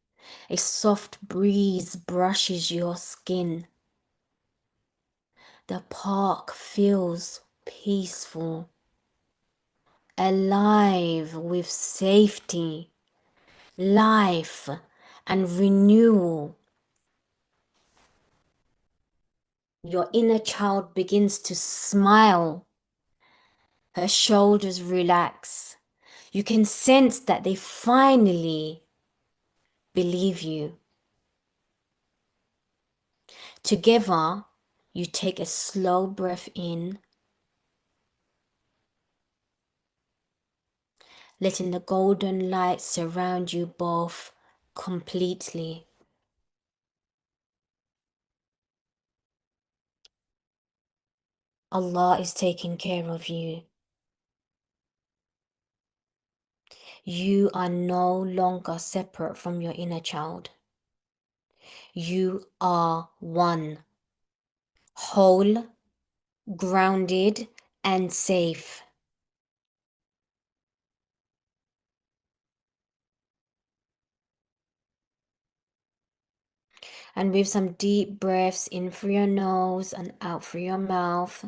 A soft breeze brushes your skin. The park feels peaceful, alive with safety, life, and renewal. Your inner child begins to smile. Her shoulders relax. You can sense that they finally believe you. Together, you take a slow breath in, letting the golden light surround you both completely. Allah is taking care of you. You are no longer separate from your inner child. You are one, whole, grounded, and safe. And with some deep breaths in through your nose and out through your mouth.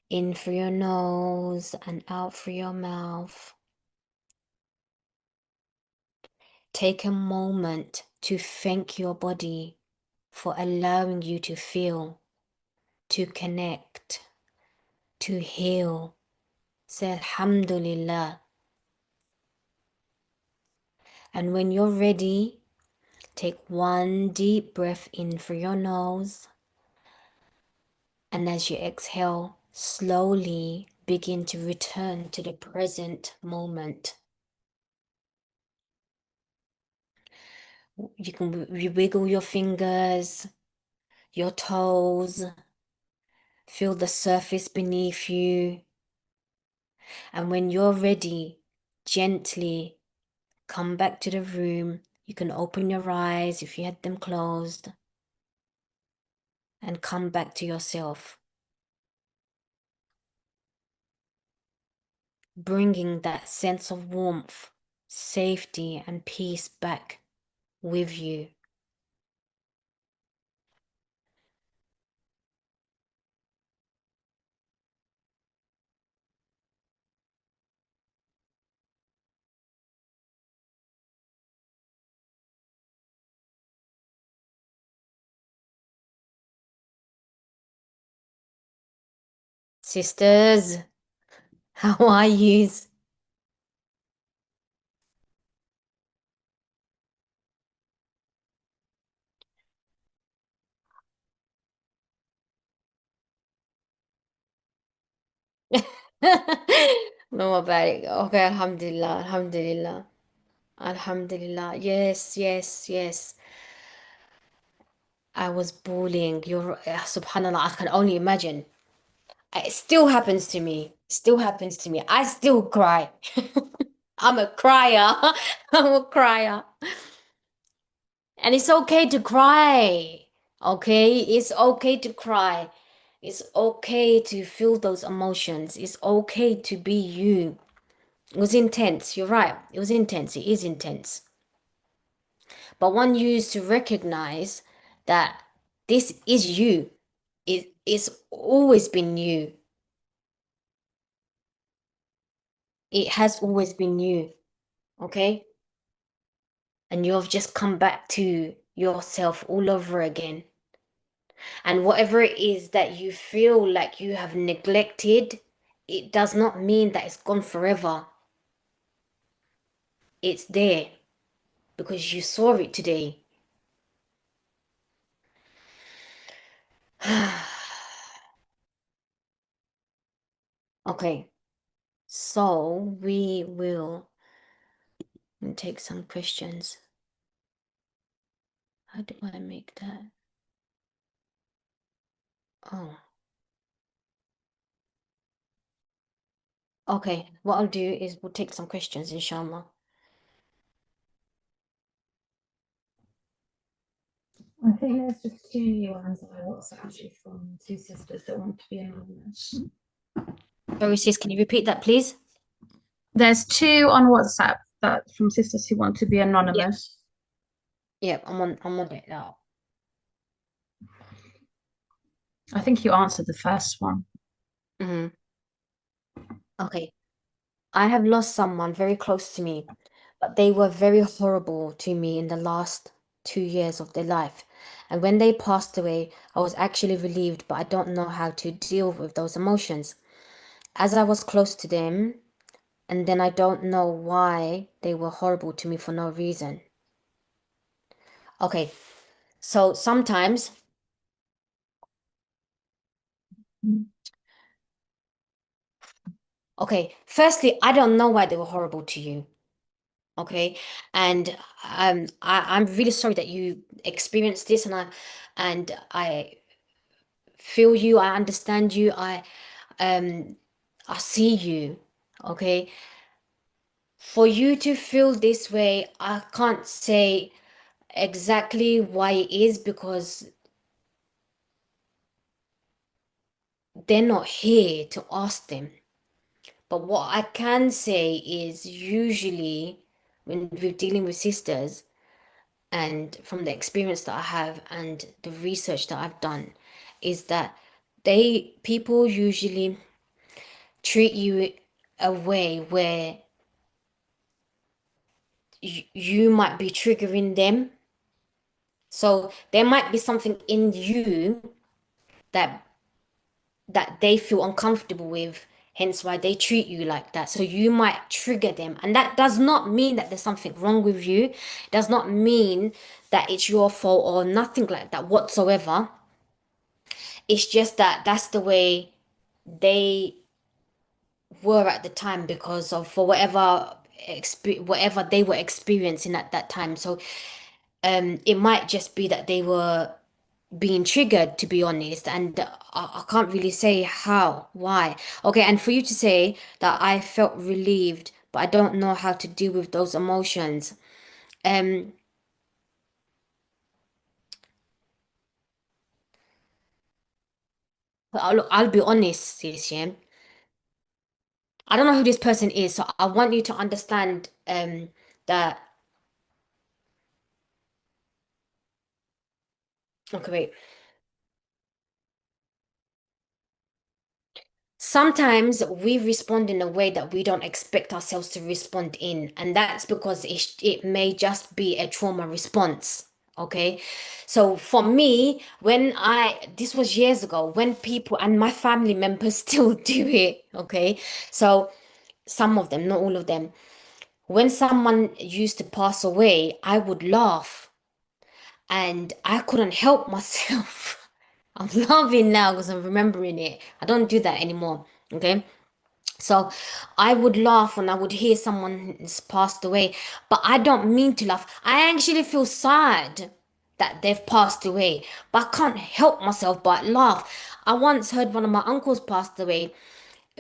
In through your nose and out through your mouth. Take a moment to thank your body for allowing you to feel, to connect, to heal. Say Alhamdulillah. And when you're ready, take one deep breath in through your nose. And as you exhale, slowly begin to return to the present moment. You can wiggle your fingers, your toes, feel the surface beneath you. And when you're ready, gently come back to the room. You can open your eyes if you had them closed and come back to yourself. Bringing that sense of warmth, safety, and peace back with you. Sisters, how are you? No about it. Okay, Alhamdulillah, Alhamdulillah, Alhamdulillah. Yes, yes, yes. I was bawling. Subhanallah, I can only imagine. It still happens to me. Still happens to me. I still cry. I'm a crier. I'm a crier. And it's okay to cry. Okay? It's okay to cry. It's okay to feel those emotions. It's okay to be you. It was intense. You're right. It was intense. It is intense. But one used to recognize that this is you. It's always been you. It has always been you. Okay? And you've just come back to yourself all over again. And whatever it is that you feel like you have neglected, it does not mean that it's gone forever. It's there because you saw it today. Okay, so we will take some questions. How do I make that? Oh, okay. What I'll do is we'll take some questions, inshallah. I think there's just two new ones that I WhatsApp actually from two sisters that want to be anonymous. Sorry, sis, can you repeat that, please? There's two on WhatsApp that from sisters who want to be Yeah. anonymous. Yeah, I'm on it now. I think you answered the first one. Hmm. Okay. I have lost someone very close to me, but they were very horrible to me in the last 2 years of their life. And when they passed away, I was actually relieved, but I don't know how to deal with those emotions. As I was close to them, and then I don't know why they were horrible to me for no reason. Okay, so sometimes, okay, firstly, I don't know why they were horrible to you. Okay, and I'm really sorry that you experienced this, and I feel you, I understand you, um I see you. Okay, for you to feel this way, I can't say exactly why it is because they're not here to ask them. But what I can say is usually when we're dealing with sisters, and from the experience that I have and the research that I've done, is that people usually treat you a way where you might be triggering them. So there might be something in you that they feel uncomfortable with, hence why they treat you like that. So you might trigger them. And that does not mean that there's something wrong with you. It does not mean that it's your fault or nothing like that whatsoever. It's just that that's the way they were at the time because of for whatever they were experiencing at that time. So it might just be that they were being triggered, to be honest, and I can't really say why. Okay, and for you to say that I felt relieved, but I don't know how to deal with those emotions. Um, I'll be honest, sis, yeah. I don't know who this person is, so I want you to understand that. Okay, wait. Sometimes we respond in a way that we don't expect ourselves to respond in, and that's because it may just be a trauma response. Okay. So for me, this was years ago, when people and my family members still do it. Okay. So some of them, not all of them, when someone used to pass away, I would laugh and I couldn't help myself. I'm laughing now because I'm remembering it. I don't do that anymore. Okay. So I would laugh when I would hear someone has passed away, but I don't mean to laugh. I actually feel sad that they've passed away, but I can't help myself but laugh. I once heard one of my uncles passed away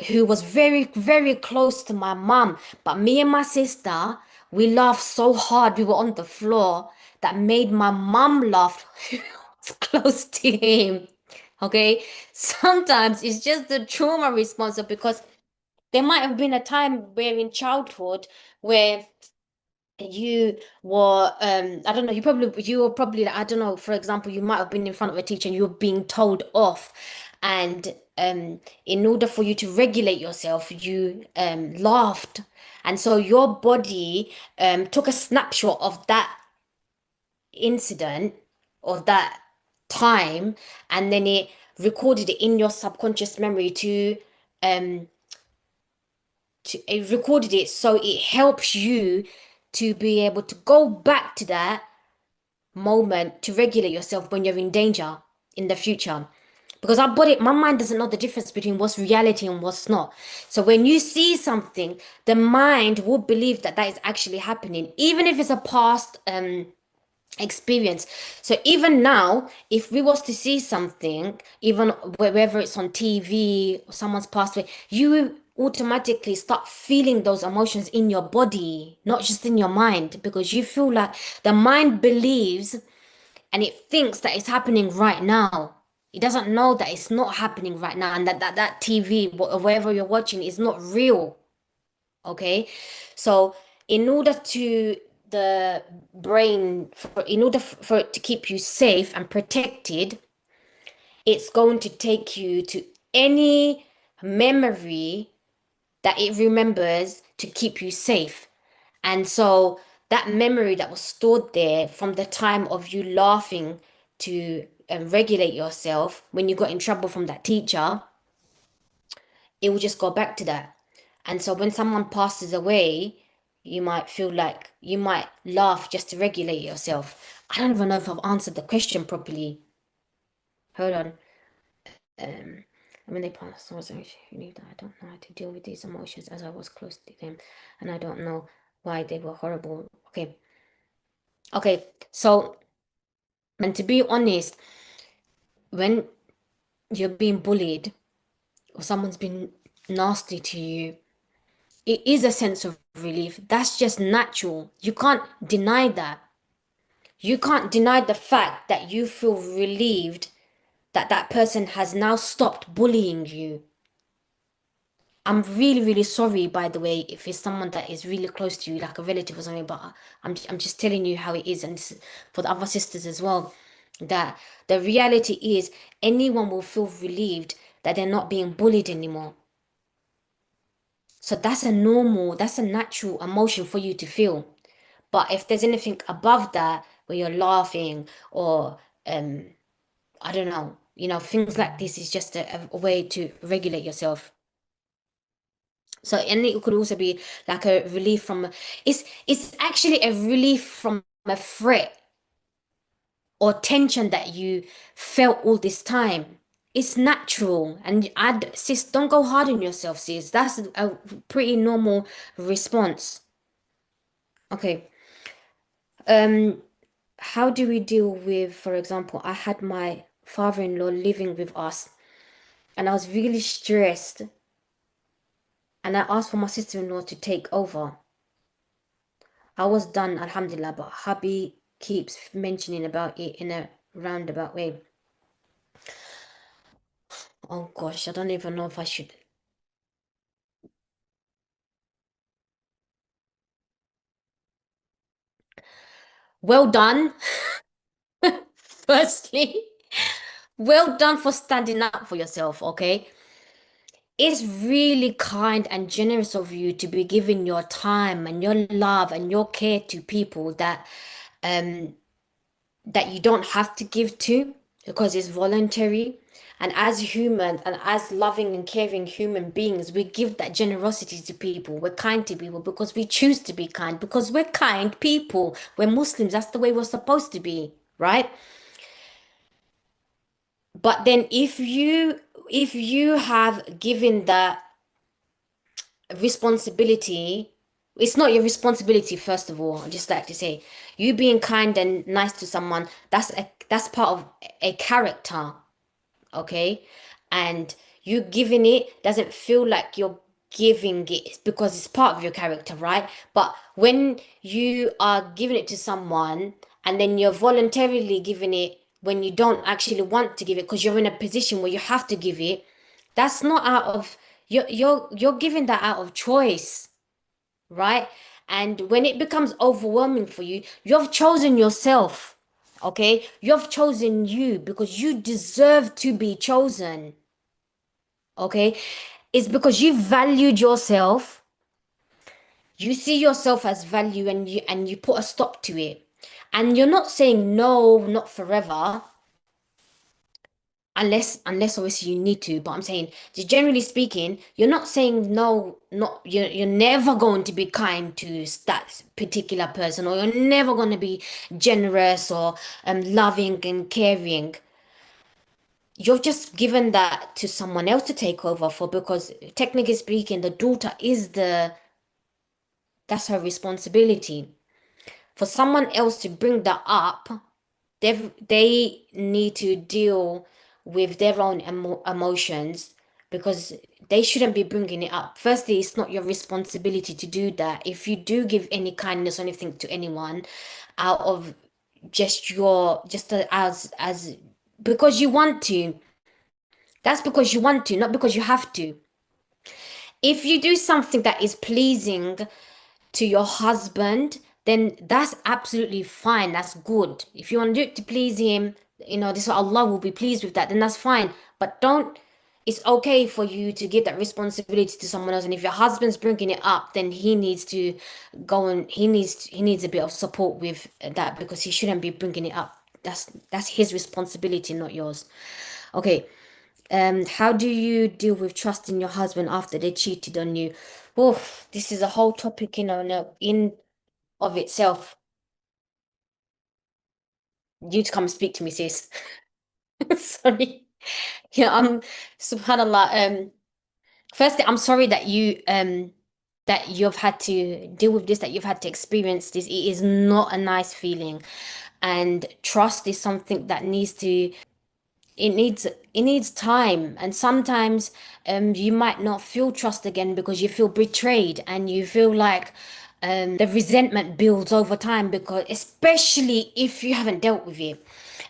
who was very, very close to my mum, but me and my sister, we laughed so hard we were on the floor that made my mum laugh who was close to him. Okay, sometimes it's just the trauma response because there might have been a time where in childhood where you were I don't know, you were probably I don't know, for example, you might have been in front of a teacher and you were being told off, and in order for you to regulate yourself you laughed, and so your body took a snapshot of that incident or that time, and then it recorded it in your subconscious memory um it recorded it, so it helps you to be able to go back to that moment to regulate yourself when you're in danger in the future. Because my mind doesn't know the difference between what's reality and what's not. So when you see something, the mind will believe that that is actually happening, even if it's a past experience. So even now, if we was to see something, even whether it's on TV or someone's passed away, you automatically start feeling those emotions in your body, not just in your mind, because you feel like the mind believes and it thinks that it's happening right now. It doesn't know that it's not happening right now, and that TV, whatever you're watching, is not real. Okay, so in order to the brain, in order for it to keep you safe and protected, it's going to take you to any memory that it remembers to keep you safe. And so that memory that was stored there from the time of you laughing to regulate yourself when you got in trouble from that teacher, it will just go back to that. And so when someone passes away, you might feel like you might laugh just to regulate yourself. I don't even know if I've answered the question properly. Hold on. Um, when they pass, I was like, that I don't know how to deal with these emotions as I was close to them, and I don't know why they were horrible. Okay. Okay. So, and to be honest, when you're being bullied or someone's been nasty to you, it is a sense of relief. That's just natural. You can't deny that. You can't deny the fact that you feel relieved that that person has now stopped bullying you. I'm really, really sorry, by the way, if it's someone that is really close to you, like a relative or something, but I'm just telling you how it is, and this is for the other sisters as well, that the reality is anyone will feel relieved that they're not being bullied anymore. So that's a natural emotion for you to feel. But if there's anything above that where you're laughing or um I don't know, things like this is just a way to regulate yourself. So and it could also be like a relief from it's actually a relief from a threat or tension that you felt all this time. It's natural, and sis, don't go hard on yourself, sis. That's a pretty normal response. Okay. Um, how do we deal with, for example, I had my father-in-law living with us, and I was really stressed, and I asked for my sister-in-law to take over. I was done, alhamdulillah, but hubby keeps mentioning about it in a roundabout way. Oh gosh, I don't even know if I should. Well done, firstly. Well done for standing up for yourself, okay? It's really kind and generous of you to be giving your time and your love and your care to people um that you don't have to give to because it's voluntary. And as humans and as loving and caring human beings, we give that generosity to people. We're kind to people because we choose to be kind, because we're kind people. We're Muslims. That's the way we're supposed to be, right? But then if you have given that responsibility, it's not your responsibility, first of all. I just like to say, you being kind and nice to someone, that's part of a character, okay? And you giving it doesn't feel like you're giving it because it's part of your character, right? But when you are giving it to someone and then you're voluntarily giving it when you don't actually want to give it because you're in a position where you have to give it, that's not out of you're giving that out of choice, right? And when it becomes overwhelming for you, you've chosen yourself. Okay? You've chosen you because you deserve to be chosen. Okay? It's because you valued yourself. You see yourself as value and you put a stop to it. And you're not saying no, not forever, unless obviously you need to, but I'm saying just generally speaking, you're not saying no, not you're never going to be kind to that particular person, or you're never going to be generous or loving and caring. You've just given that to someone else to take over for, because technically speaking, the daughter is the that's her responsibility. For someone else to bring that up, they need to deal with their own emotions, because they shouldn't be bringing it up. Firstly, it's not your responsibility to do that. If you do give any kindness or anything to anyone out of as because you want to, that's because you want to, not because you have to. If you do something that is pleasing to your husband, then that's absolutely fine. That's good. If you want to do it to please him, this Allah will be pleased with that, then that's fine. But don't, it's okay for you to give that responsibility to someone else. And if your husband's bringing it up, then he needs to go and he needs a bit of support with that, because he shouldn't be bringing it up. That's his responsibility, not yours. Okay. How do you deal with trusting your husband after they cheated on you? Oh, this is a whole topic, in of itself. You to come and speak to me, sis. Sorry. Yeah, subhanallah. Firstly, I'm sorry that you've had to deal with this, that you've had to experience this. It is not a nice feeling. And trust is something that it needs time, and sometimes you might not feel trust again because you feel betrayed, and you feel like the resentment builds over time, because especially if you haven't dealt with it,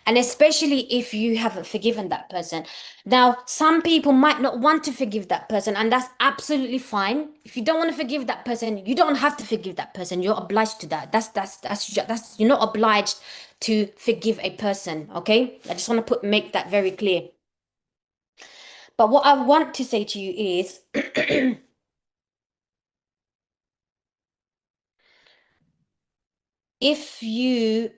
and especially if you haven't forgiven that person. Now, some people might not want to forgive that person, and that's absolutely fine. If you don't want to forgive that person, you don't have to forgive that person. You're obliged to that. That's you're not obliged to forgive a person, okay? I just want to make that very clear. But what I want to say to you is if you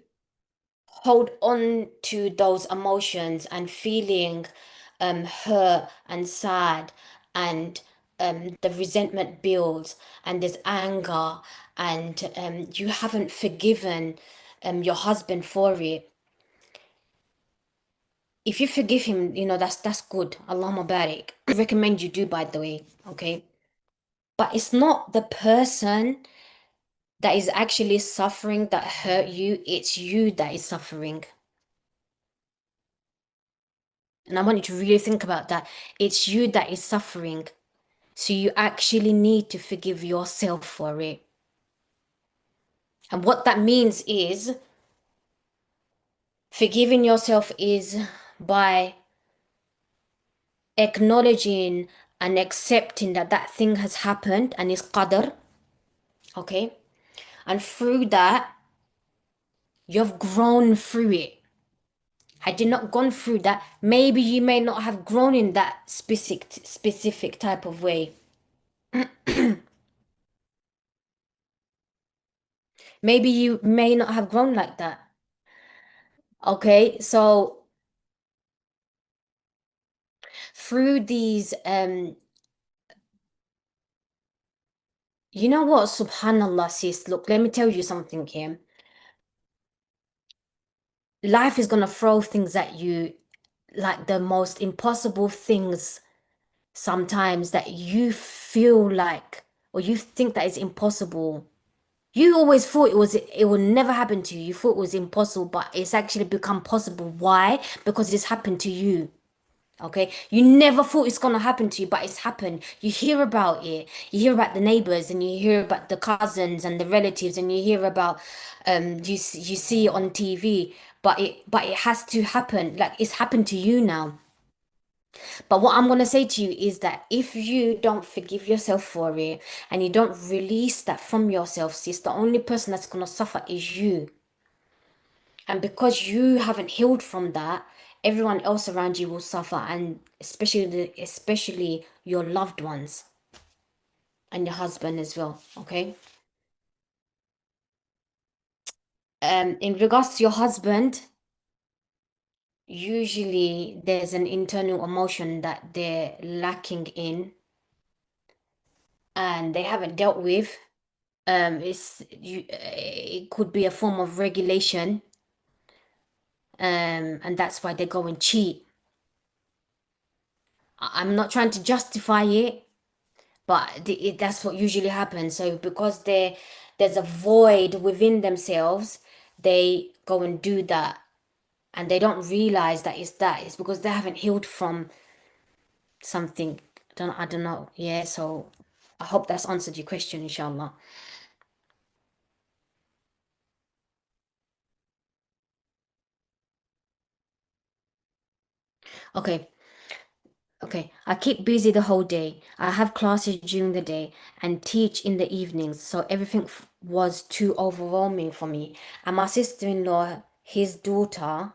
hold on to those emotions and feeling hurt and sad, and the resentment builds, and there's anger, and you haven't forgiven your husband for it. If you forgive him, that's good. Allahumma barik. I recommend you do, by the way, okay? But it's not the person that is actually suffering that hurt you, it's you that is suffering. And I want you to really think about that. It's you that is suffering. So you actually need to forgive yourself for it. And what that means is forgiving yourself is by acknowledging and accepting that that thing has happened and is qadr, okay? And through that, you've grown through it. Had you not gone through that, maybe you may not have grown in that specific type of way. Maybe you may not have grown like that. Okay, so through these, you know what, subhanallah, sis, look, let me tell you something here. Life is gonna throw things at you, like the most impossible things sometimes, that you feel like, or you think that is impossible. You always thought it would never happen to you. You thought it was impossible, but it's actually become possible. Why? Because it's happened to you. Okay, you never thought it's gonna happen to you, but it's happened. You hear about it. You hear about the neighbors, and you hear about the cousins and the relatives, and you hear about you see it on TV. But it has to happen. Like, it's happened to you now. But what I'm gonna say to you is that if you don't forgive yourself for it, and you don't release that from yourself, sis, the only person that's gonna suffer is you. And because you haven't healed from that, everyone else around you will suffer, and especially your loved ones and your husband as well. Okay. In regards to your husband, usually there's an internal emotion that they're lacking in and they haven't dealt with. It could be a form of regulation, and that's why they go and cheat. I'm not trying to justify it, but that's what usually happens. So because there's a void within themselves, they go and do that, and they don't realize that it's that. It's because they haven't healed from something. I don't know. Yeah, so I hope that's answered your question, inshallah. Okay. Okay, I keep busy the whole day. I have classes during the day and teach in the evenings, so everything was too overwhelming for me. And my sister-in-law, his daughter,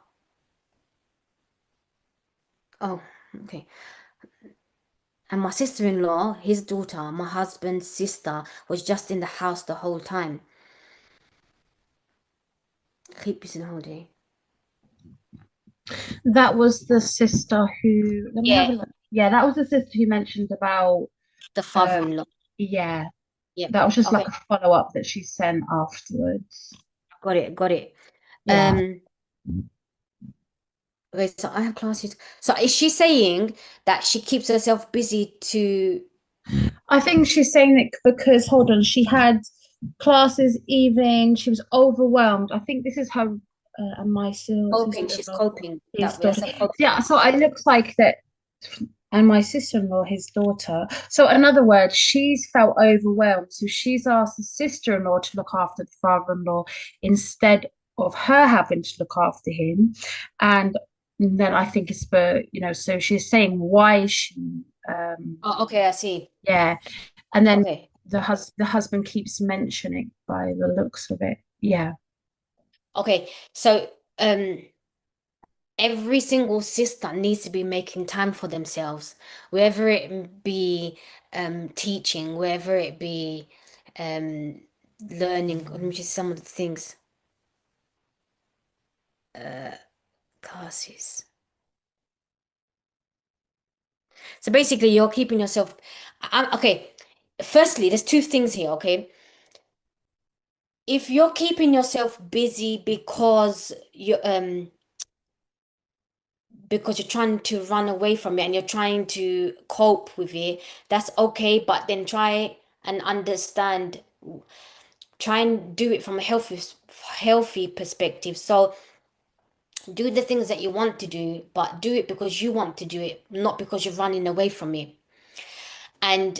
oh, okay. And my sister-in-law, his daughter, my husband's sister, was just in the house the whole time. Keep busy the whole day. That was the sister who, let me have Yeah, a look. Yeah, that was the sister who mentioned about, the uh, father-in-law. yeah, Yeah. that was just Okay, like a follow-up that she sent afterwards. got it, got it. Yeah. Um, okay, so I have classes. So is she saying that she keeps herself busy to I think she's saying that because, hold on, she had classes evening, she was overwhelmed. I think this is her and my coping? She's sister-in-law, coping his that way. I daughter. said coping. Yeah, so it looks like that, and my sister-in-law, his daughter. So in other words, she's felt overwhelmed. So she's asked the sister-in-law to look after the father-in-law instead of her having to look after him. And then I think it's for, so she's saying why she Oh, okay, I see. yeah. And then Okay. the husband keeps mentioning by the looks of it. Yeah. Okay. So, every single sister needs to be making time for themselves, whether it be teaching, whether it be um learning, let me just some of the things. Uh Classes. So basically you're keeping yourself okay. Firstly, there's two things here, okay? If you're keeping yourself busy because you're trying to run away from it and you're trying to cope with it, that's okay, but then and understand, try and do it from a healthy perspective. So do the things that you want to do, but do it because you want to do it, not because you're running away from it. And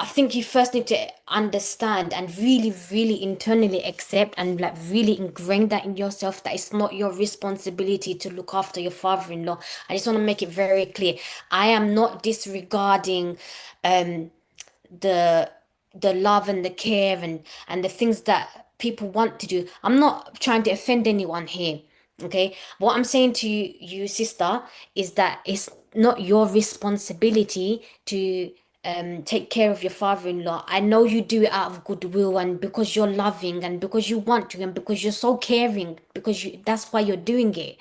I think you first need to understand and really, really internally accept and like really ingrain that in yourself that it's not your responsibility to look after your father-in-law. I just want to make it very clear. I am not disregarding um the love and the care and the things that people want to do. I'm not trying to offend anyone here. Okay, what I'm saying to you, sister, is that it's not your responsibility to take care of your father-in-law. I know you do it out of goodwill and because you're loving and because you want to and because you're so caring, because that's why you're doing it.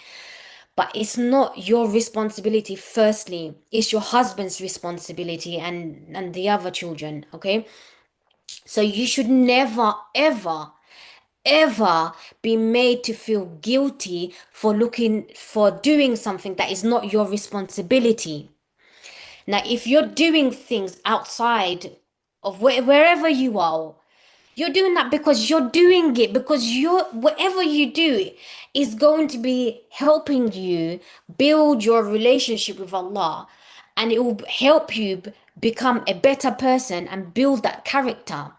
But it's not your responsibility, firstly. It's your husband's responsibility and the other children, okay? So you should never, ever, ever be made to feel guilty for doing something that is not your responsibility. Now, if you're doing things outside of wherever you are, you're doing that because you're doing it because whatever you do is going to be helping you build your relationship with Allah, and it will help you become a better person and build that character.